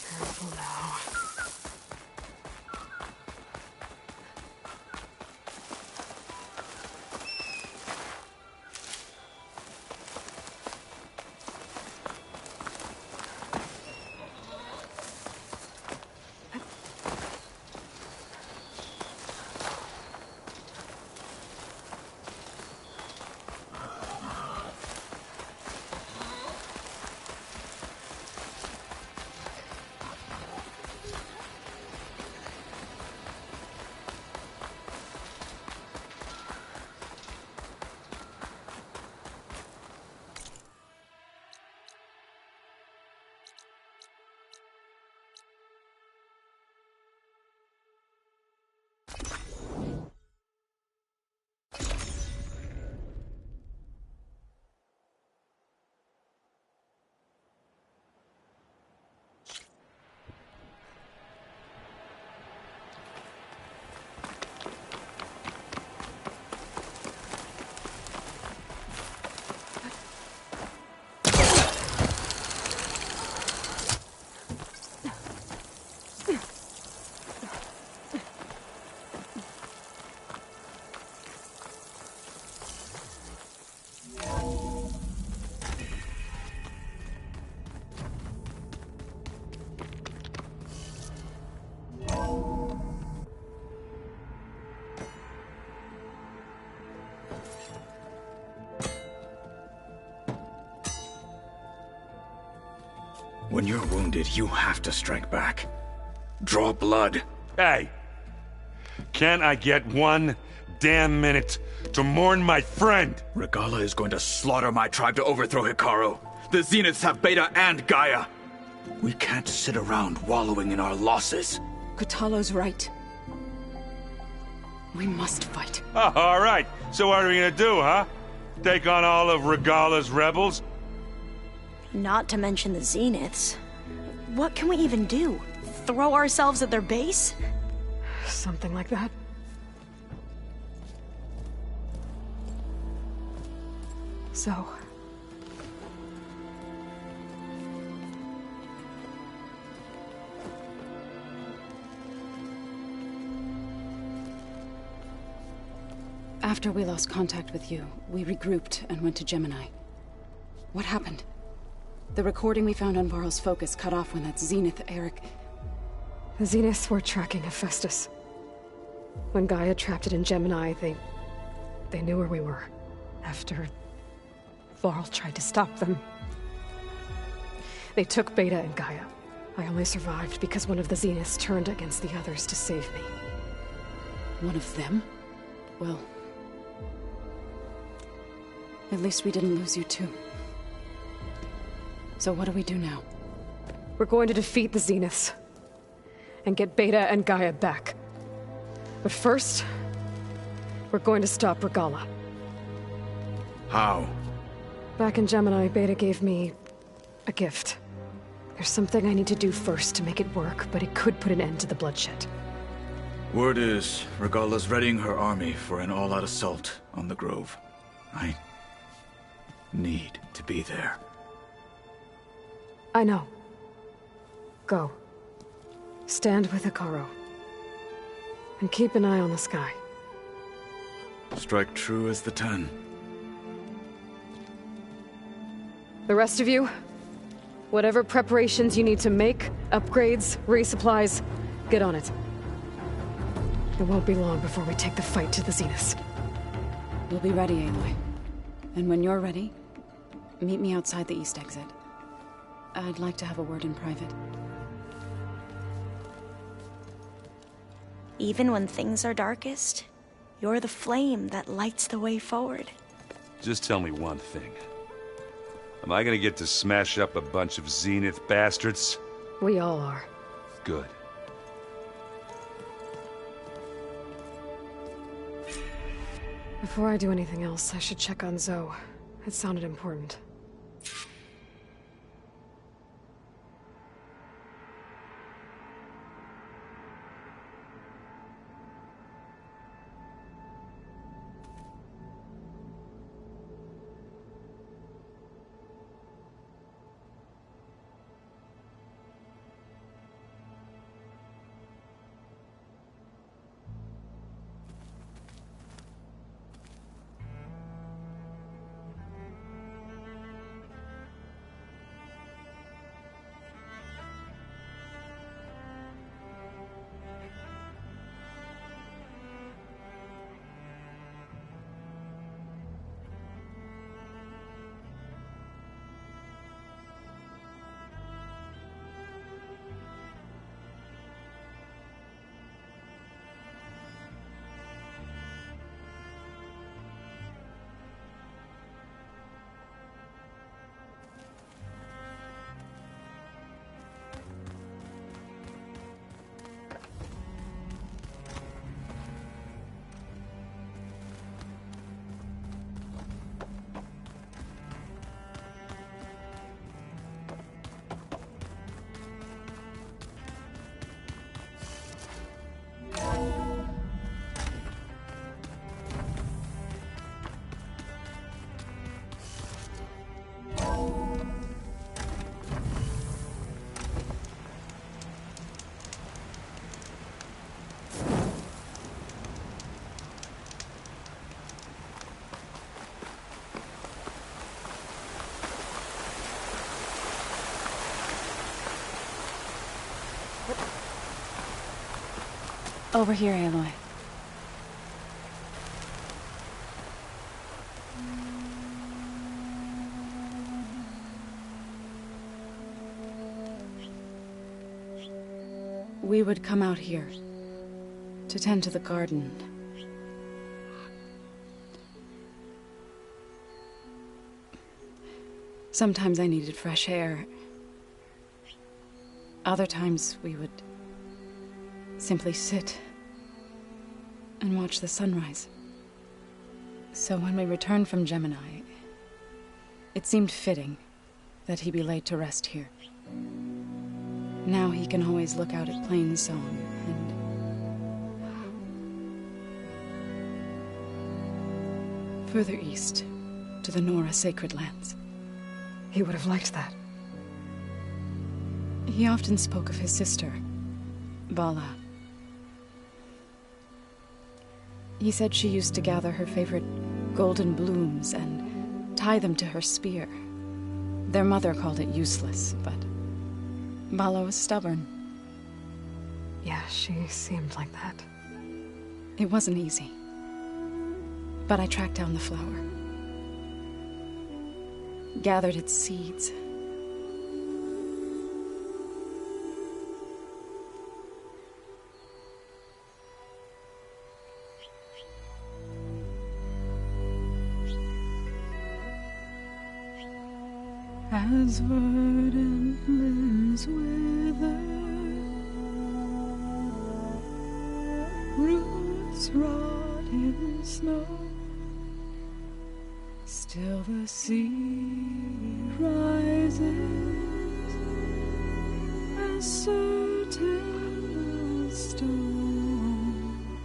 Careful now. When you're wounded, you have to strike back. Draw blood. Hey! Can't I get one damn minute to mourn my friend? Regalla is going to slaughter my tribe to overthrow Hekarro. The Zeniths have Beta and Gaia. We can't sit around wallowing in our losses. Kotallo's right. We must fight. Oh, all right. So what are we gonna do, huh? Take on all of Regalla's rebels? Not to mention the Zeniths. What can we even do? Throw ourselves at their base? Something like that. So... After we lost contact with you, we regrouped and went to Gemini. What happened? The recording we found on Varl's focus cut off when that Zenith, Eric... The Zeniths were tracking Hephaestus. When Gaia trapped it in Gemini, they knew where we were. After... Varl tried to stop them. They took Beta and Gaia. I only survived because one of the Zeniths turned against the others to save me. One of them? Well... At least we didn't lose you too. So what do we do now? We're going to defeat the Zeniths. And get Beta and Gaia back. But first... we're going to stop Regalla. How? Back in Gemini, Beta gave me... a gift. There's something I need to do first to make it work, but it could put an end to the bloodshed. Word is, Regalla's readying her army for an all-out assault on the Grove. I need to be there. I know. Go. Stand with Hekarro. And keep an eye on the sky. Strike true as the 10. The rest of you, whatever preparations you need to make, upgrades, resupplies, get on it. It won't be long before we take the fight to the Zeniths. We'll be ready, Aloy. And when you're ready, meet me outside the east exit. I'd like to have a word in private. Even when things are darkest, you're the flame that lights the way forward. Just tell me one thing. Am I gonna get to smash up a bunch of Zenith bastards? We all are. Good. Before I do anything else, I should check on Zoe. It sounded important. Over here, Aloy. We would come out here to tend to the garden. Sometimes I needed fresh air. Other times we would simply sit and watch the sunrise. So when we returned from Gemini, it seemed fitting that he be laid to rest here. Now he can always look out at Plainsong and... further east, to the Nora sacred lands. He would have liked that. He often spoke of his sister, Vala. He said she used to gather her favorite golden blooms and tie them to her spear. Their mother called it useless, but Vala was stubborn. Yeah, she seemed like that. It wasn't easy. But I tracked down the flower. Gathered its seeds. As verdant limbs wither, roots rot in snow, still the sea rises, as certain as stone.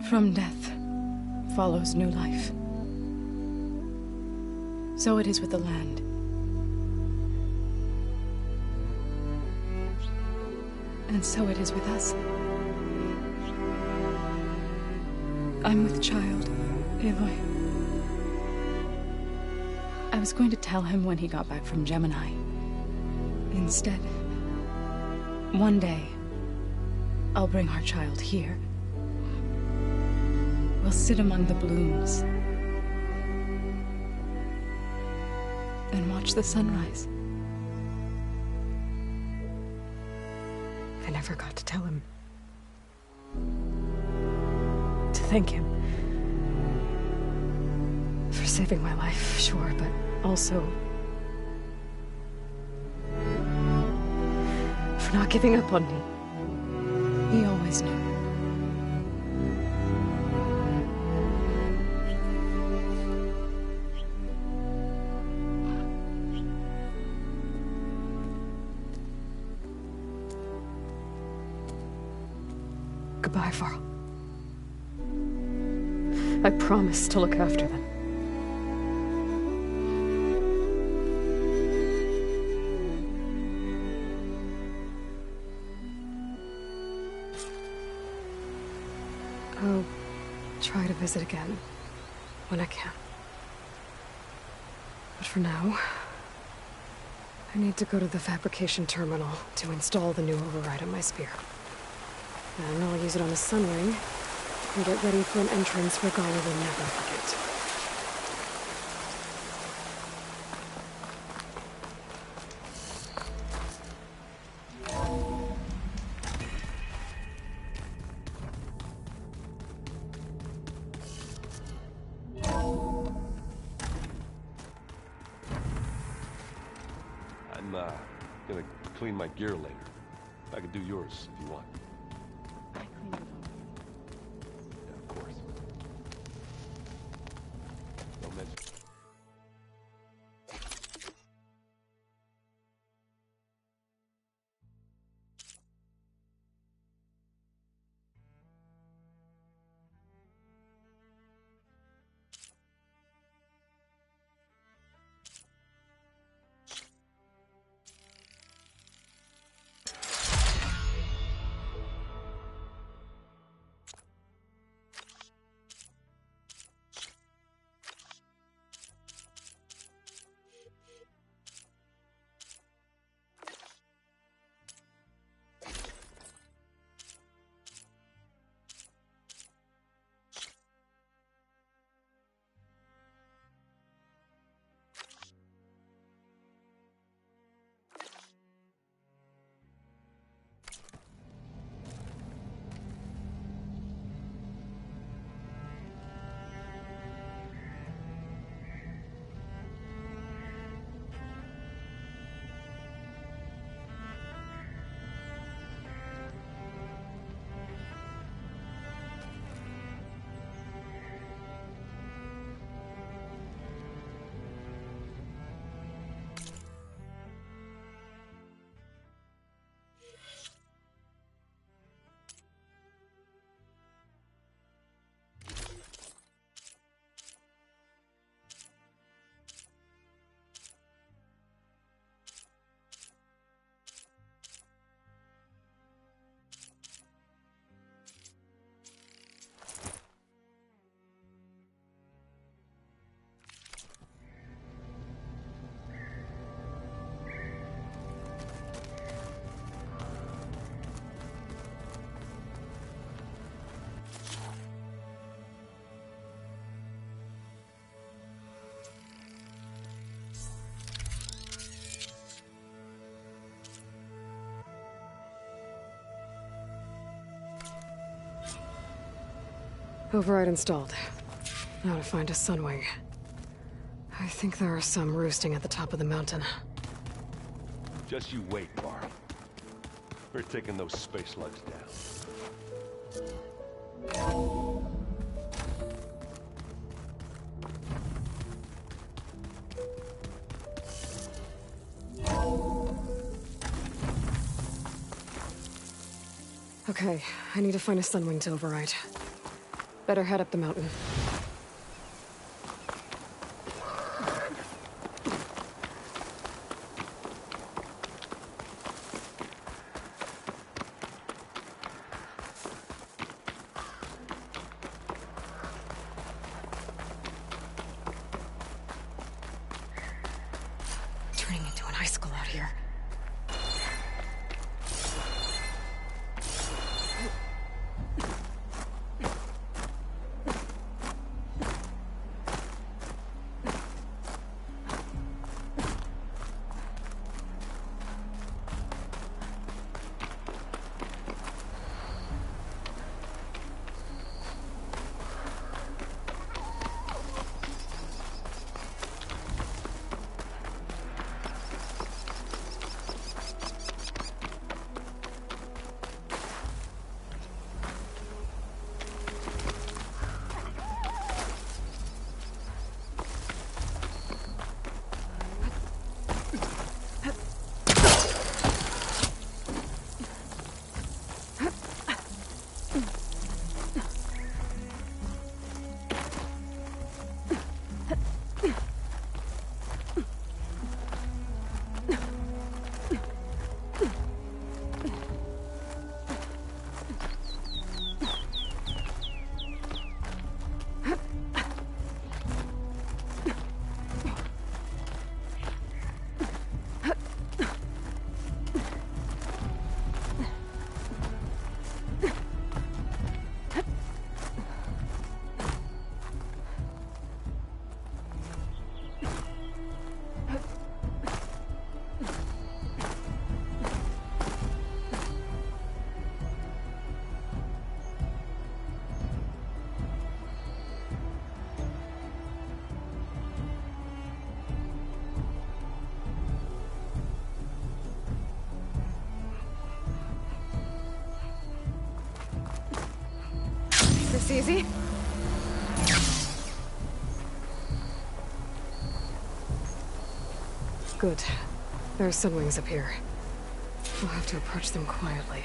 From death follows new life. So it is with the land. And so it is with us. I'm with child, Aloy. I was going to tell him when he got back from Gemini. Instead, one day, I'll bring our child here. We'll sit among the blooms and watch the sunrise. I never got to tell him. To thank him. For saving my life, sure, but also for not giving up on me. He always knew. Goodbye, Varl. I promise to look after them. I'll try to visit again when I can. But for now, I need to go to the fabrication terminal to install the new override on my spear. And I'll use it on the sun ring and get ready for an entrance Regalla will never forget. I'm gonna clean my gear later. I can do yours if you want. Yeah, of course. Don't mention. Override installed. Now to find a Sunwing. I think there are some roosting at the top of the mountain. Just you wait, Barb. We're taking those space slugs down. Okay, I need to find a Sunwing to override. Better head up the mountain. Turning into an icicle out here. This easy? Good. There are Sunwings up here. We'll have to approach them quietly.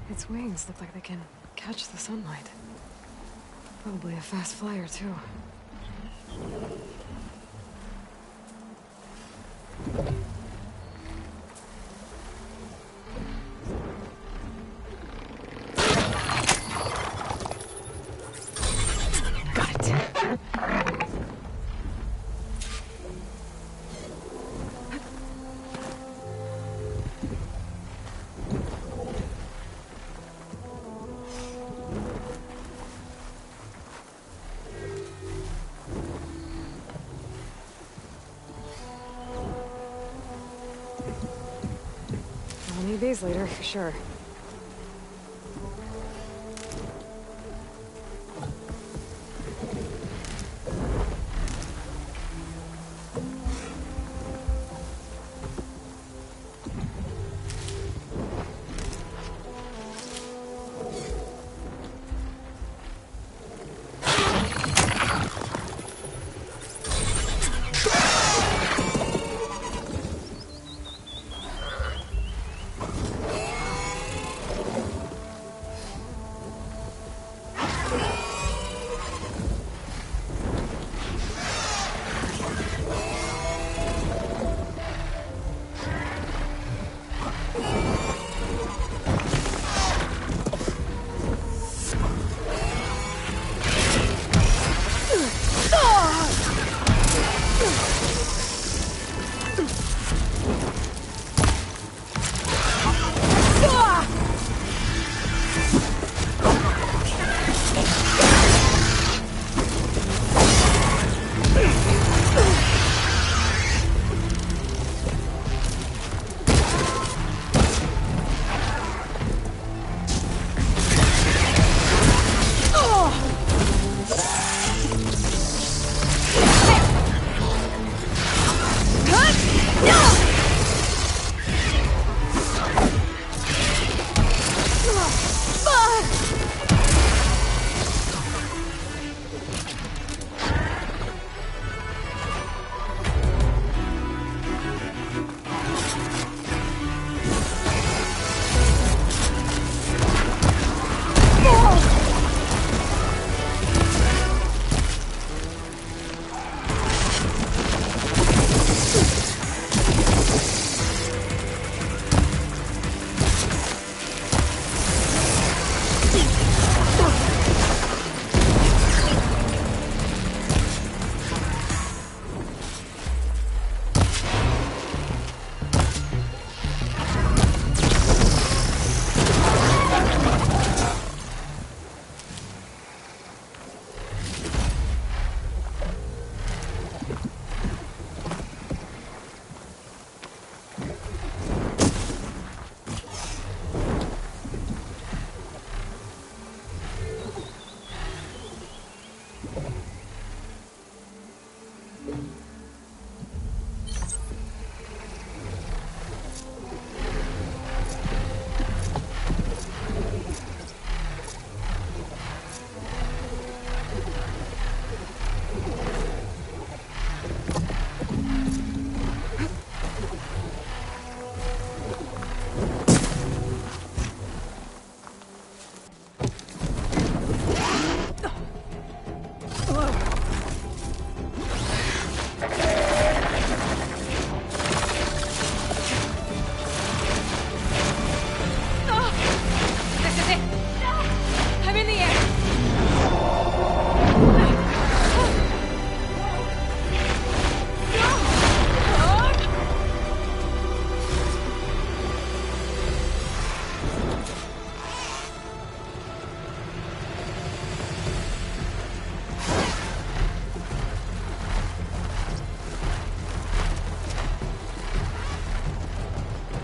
Its wings look like they can catch the sunlight. Probably a fast flyer, too. Got it. I'll need these later, for sure.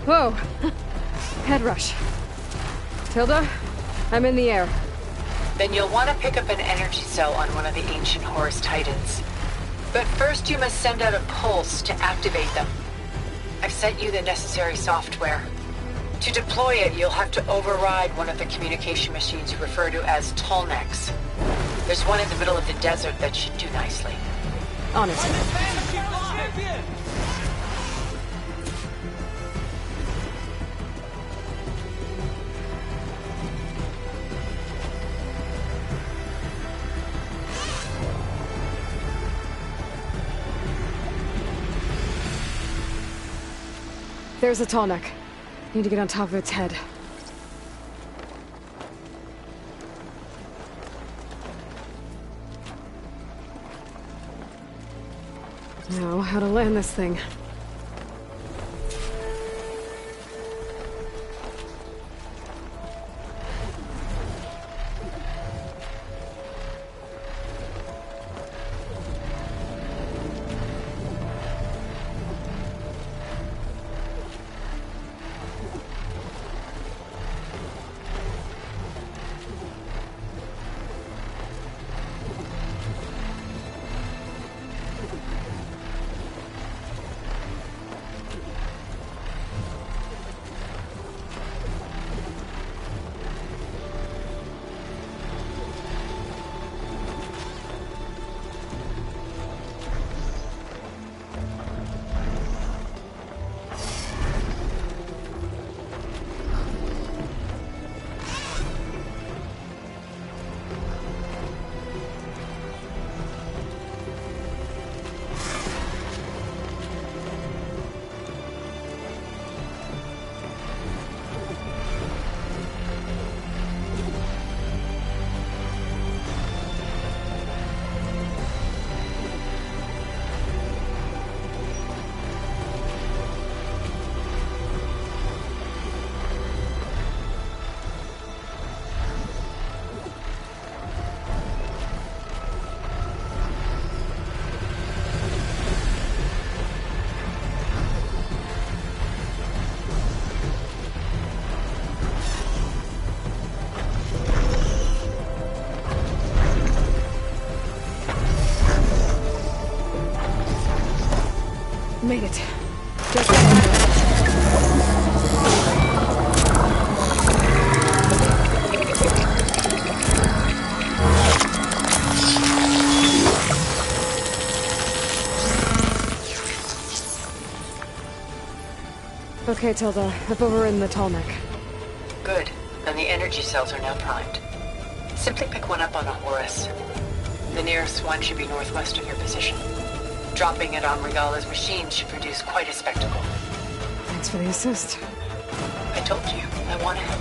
Whoa! Head rush. Tilda, I'm in the air. Then you'll want to pick up an energy cell on one of the ancient Horus Titans. But first you must send out a pulse to activate them. I've sent you the necessary software. To deploy it, you'll have to override one of the communication machines you refer to as Tallnecks. There's one in the middle of the desert that should do nicely. On it. There's a Tallneck. Need to get on top of its head. Now, how to land this thing. Made it. Just okay, Tilda. I've overridden the Tallneck. Good. And the energy cells are now primed. Simply pick one up on a Horus. The nearest one should be northwest of your position. Dropping it on Regala's machine should produce quite a spectacle. Thanks for the assist. I told you, I want to help.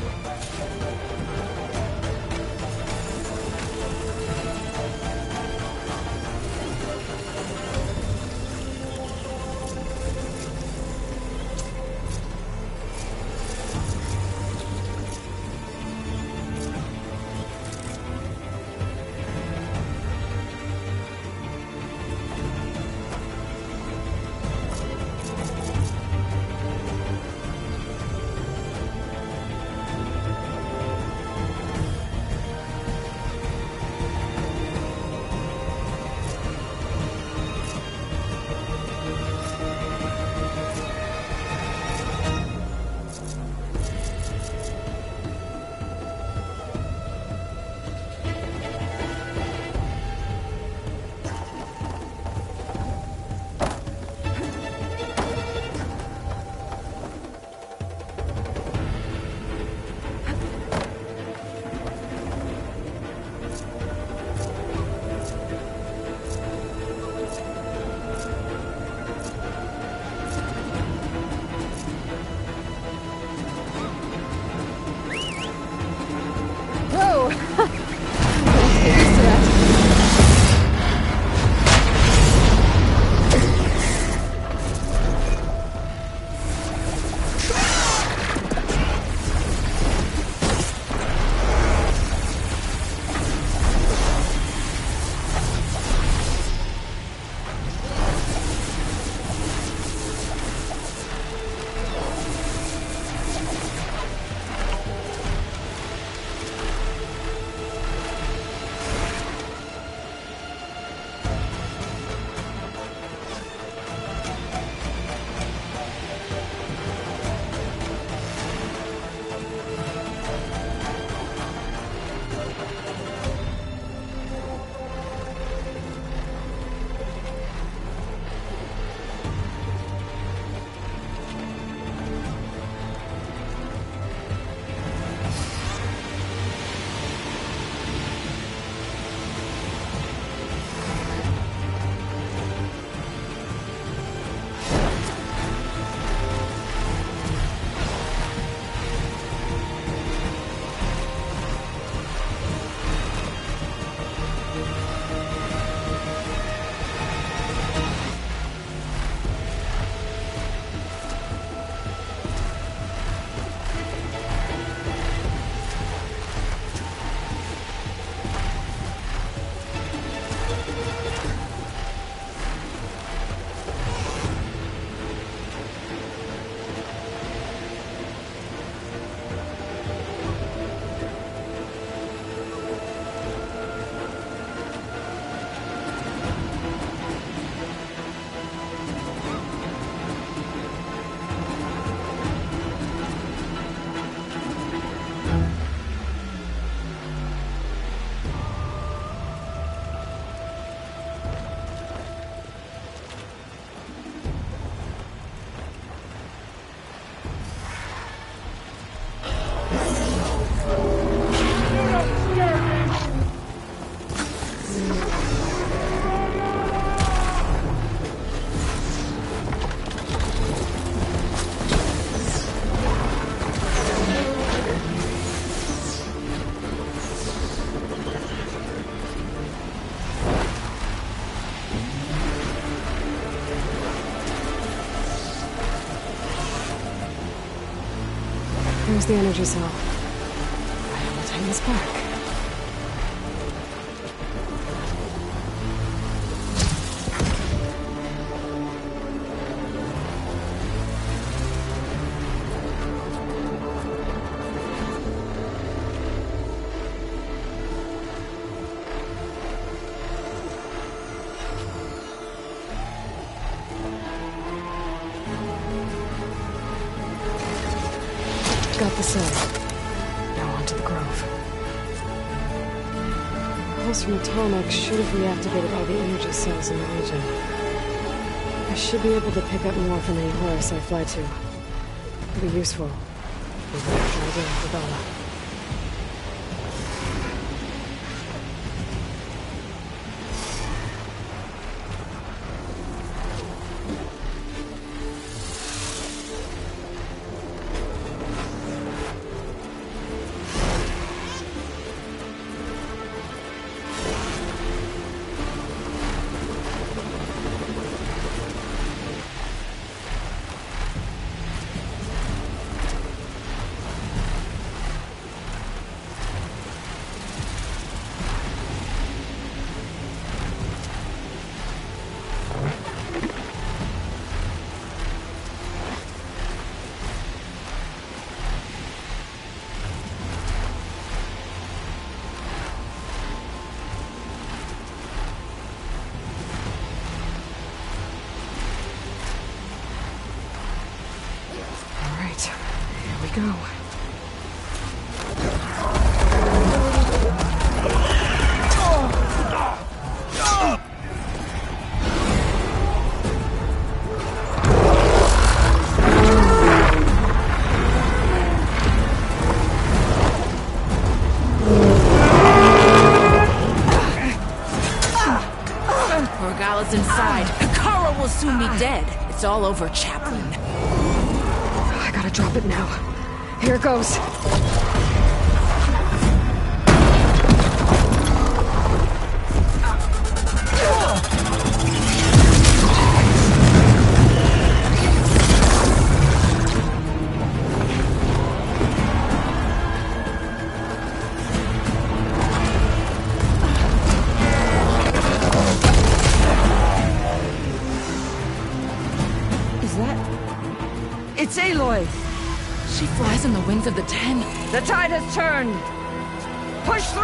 There's the energy cell. I will take this back. Got the cell. Now onto the Grove. The pulse from the Tarmac should have reactivated all the energy cells in the region. I should be able to pick up more from any Horus I fly to. It'll be useful. With what I'm trying to do with Vala. Go. Morgala's inside. Hekarro will soon be dead. It's all over, Chaplain. I gotta drop it now. Here goes. Is that... It's Aloy! She flies on the wings of the Ten. The tide has turned! Push through!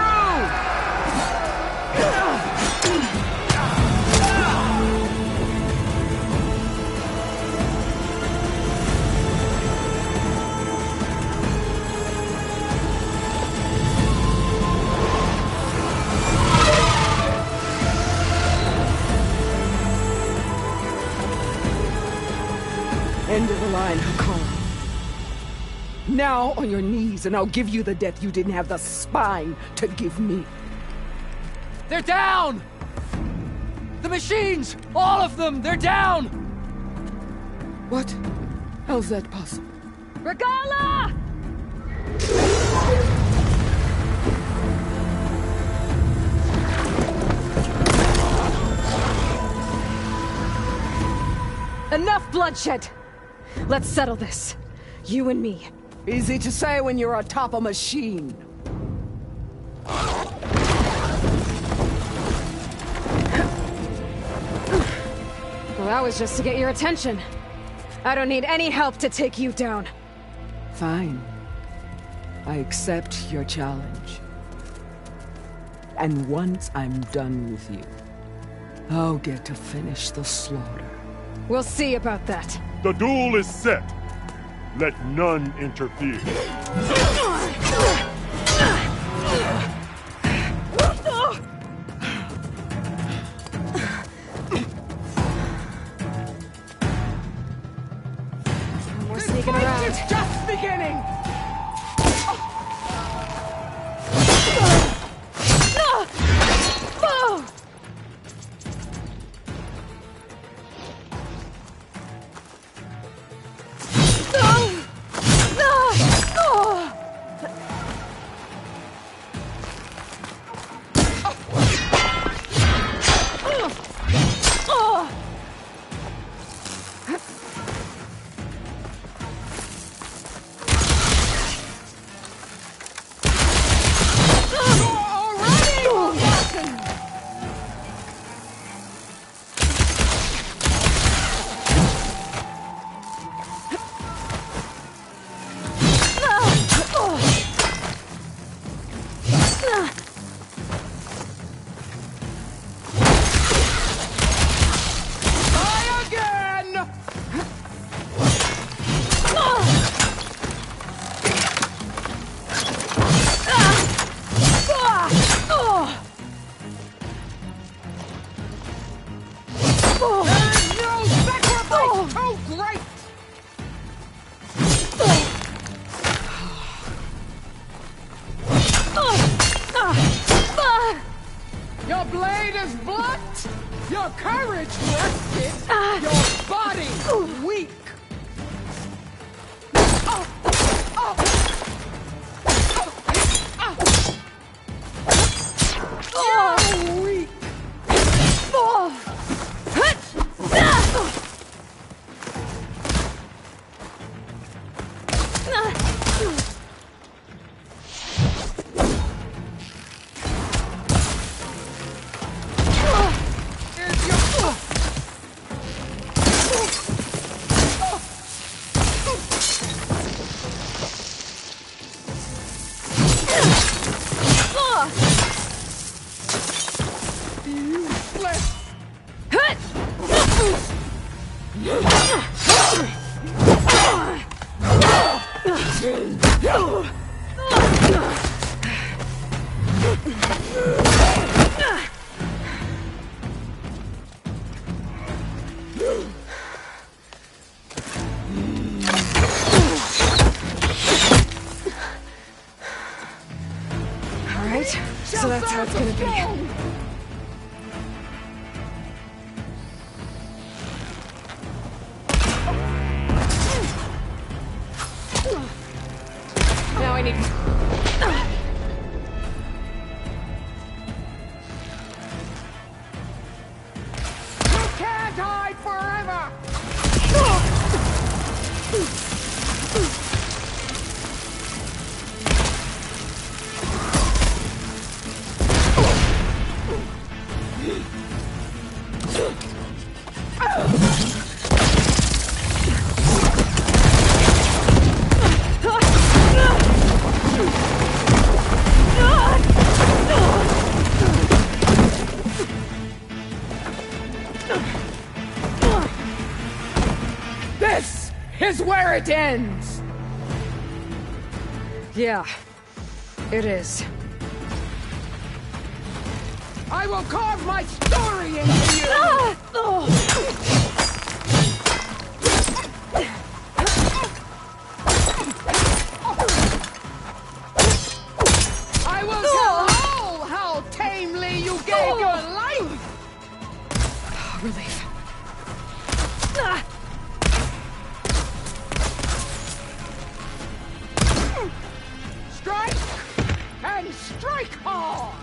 End of the line, Hekarro. Now on your knees, and I'll give you the death you didn't have the spine to give me. They're down! The machines! All of them! They're down! What? How's that possible? Regala! Enough bloodshed! Let's settle this. You and me. Easy to say when you're atop a machine. Well, that was just to get your attention. I don't need any help to take you down. Fine. I accept your challenge. And once I'm done with you, I'll get to finish the slaughter. We'll see about that. The duel is set. Let none interfere. We're sneaking around. It's just beginning! Your courage rested. Your body weak. You're weak. Alright, so that's how it's gonna be. Now I need... You can't hide forever! This is where it ends! Yeah, it is. I will carve my story into you! I will tell all how tamely you gave your life! Relief. Strike! And strike hard!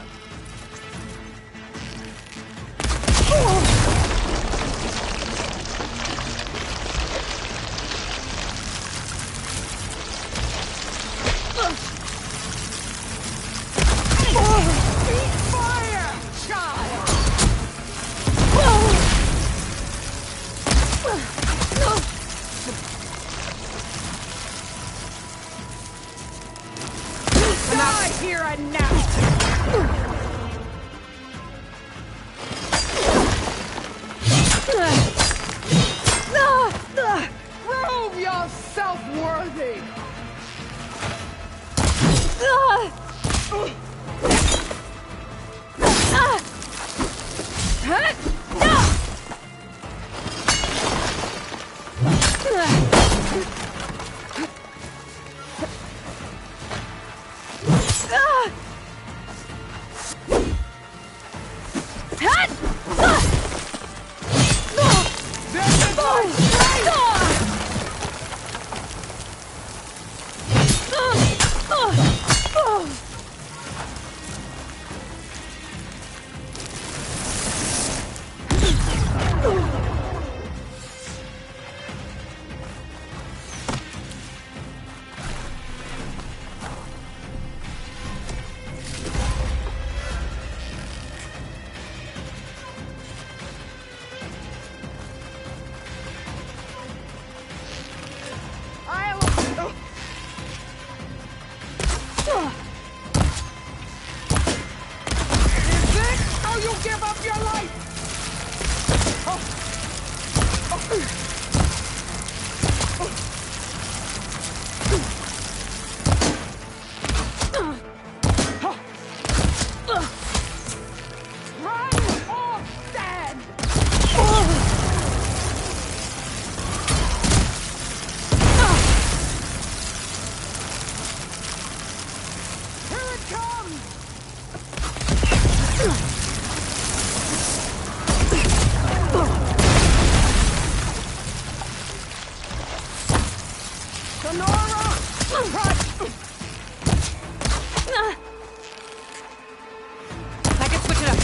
Fire, child! Die here and now! Prove yourself worthy! I can switch it up.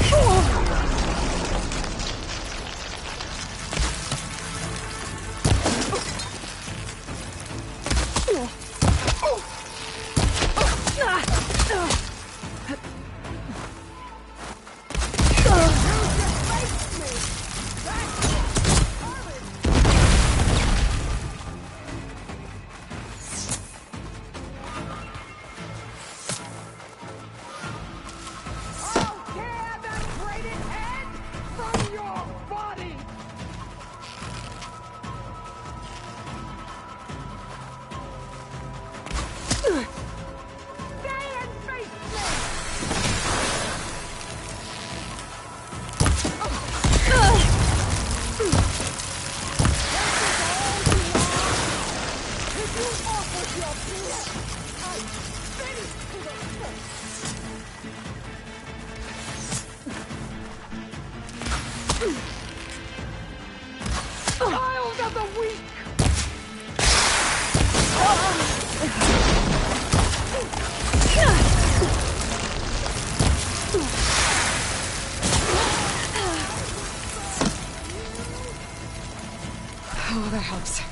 Oh, that helps.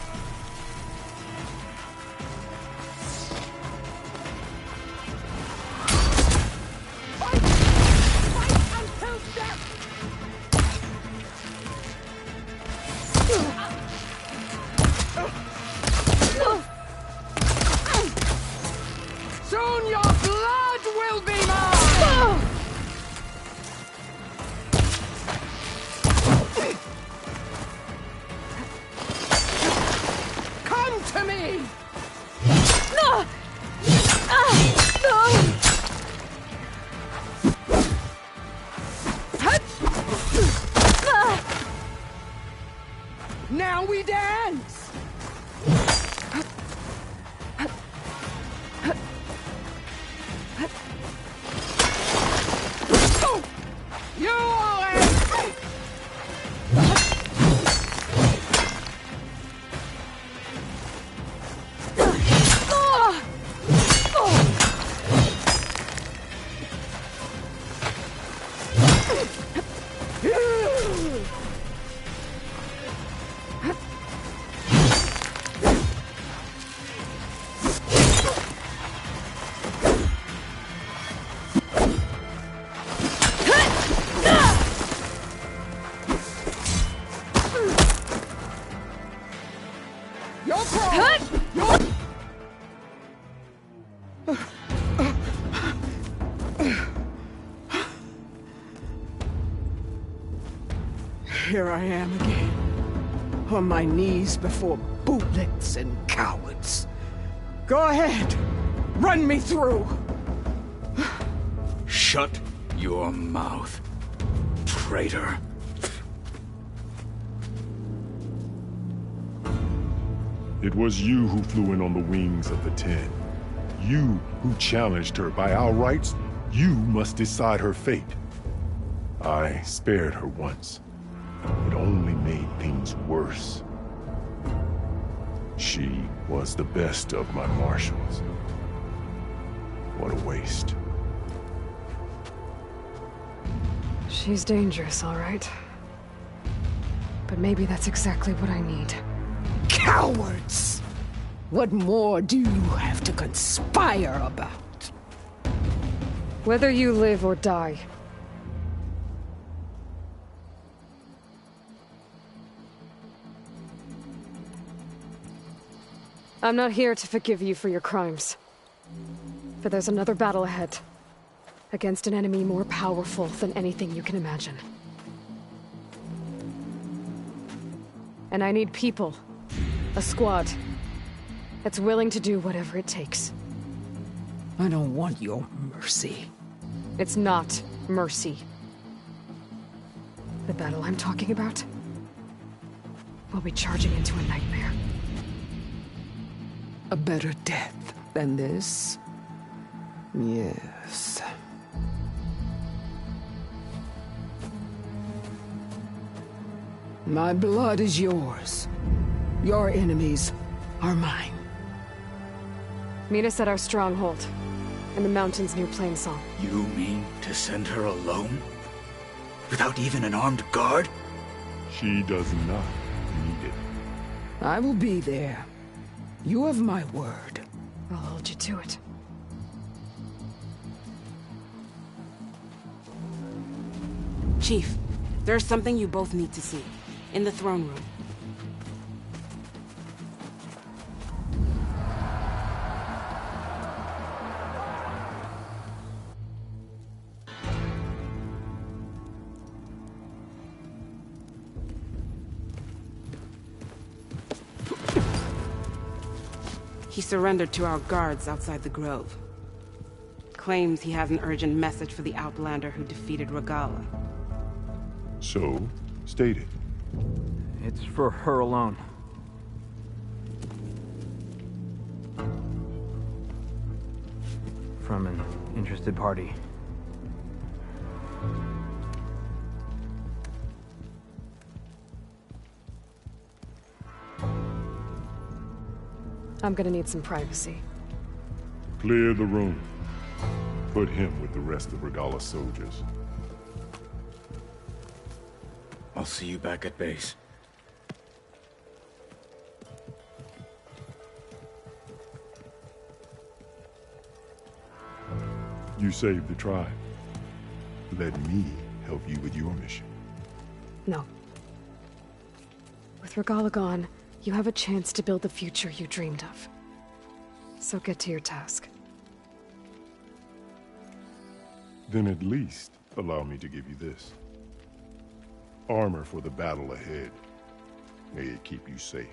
Soon your blood will be mine! Come to me! Now we dance! You all have... Your crawl! Here I am again, on my knees before bootlets and cowards. Go ahead, run me through. Shut your mouth, traitor. It was you who flew in on the wings of the Ten. You who challenged her. By our rights, you must decide her fate. I spared her once. It only made things worse. She was the best of my marshals. What a waste. She's dangerous, all right. But maybe that's exactly what I need. Cowards! What more do you have to conspire about? Whether you live or die. I'm not here to forgive you for your crimes. But there's another battle ahead. Against an enemy more powerful than anything you can imagine. And I need people. A squad. That's willing to do whatever it takes. I don't want your mercy. It's not mercy. The battle I'm talking about will be charging into a nightmare. A better death than this? Yes. My blood is yours. Your enemies are mine. Meet us at our stronghold, in the mountains near Plainsong. You mean to send her alone? Without even an armed guard? She does not need it. I will be there. You have my word. I'll hold you to it. Chief, there's something you both need to see. In the throne room. He surrendered to our guards outside the grove. Claims he has an urgent message for the Outlander who defeated Regalla. So, state it. It's for her alone. From an interested party. I'm gonna need some privacy. Clear the room. Put him with the rest of Regalla's soldiers. I'll see you back at base. You saved the tribe. Let me help you with your mission. No. With Regalla gone, you have a chance to build the future you dreamed of. So get to your task. Then at least allow me to give you this. Armor for the battle ahead. May it keep you safe.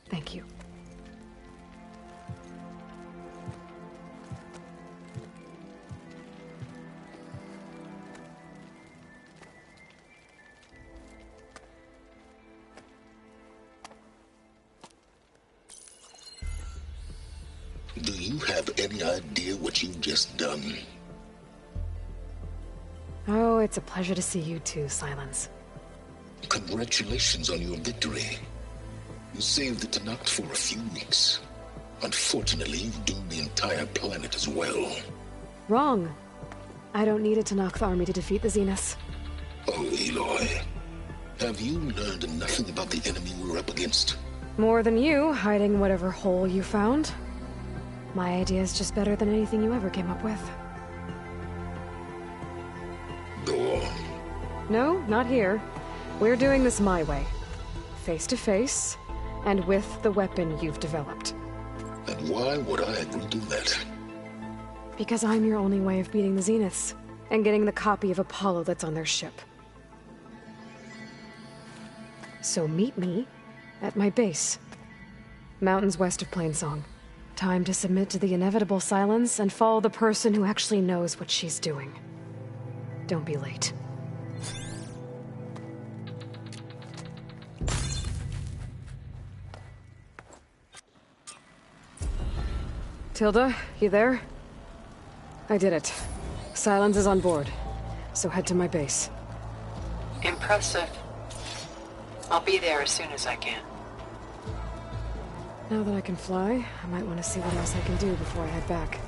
Thank you. Do you have any idea what you've just done? Oh, it's a pleasure to see you too, Silence. Congratulations on your victory. You saved the Tenakth for a few weeks. Unfortunately, you've doomed the entire planet as well. Wrong. I don't need a Tenakth army to defeat the Zeniths. Oh, Aloy. Have you learned nothing about the enemy we're up against? More than you, hiding whatever hole you found. My idea is just better than anything you ever came up with. Go on. No, not here. We're doing this my way. Face to face, and with the weapon you've developed. And why would I agree to that? Because I'm your only way of beating the Zeniths, and getting the copy of Apollo that's on their ship. So meet me at my base. Mountains west of Plainsong. Time to submit to the inevitable silence and follow the person who actually knows what she's doing. Don't be late. Tilda, you there? I did it. Silence is on board, so head to my base. Impressive. I'll be there as soon as I can. Now that I can fly, I might want to see what else I can do before I head back.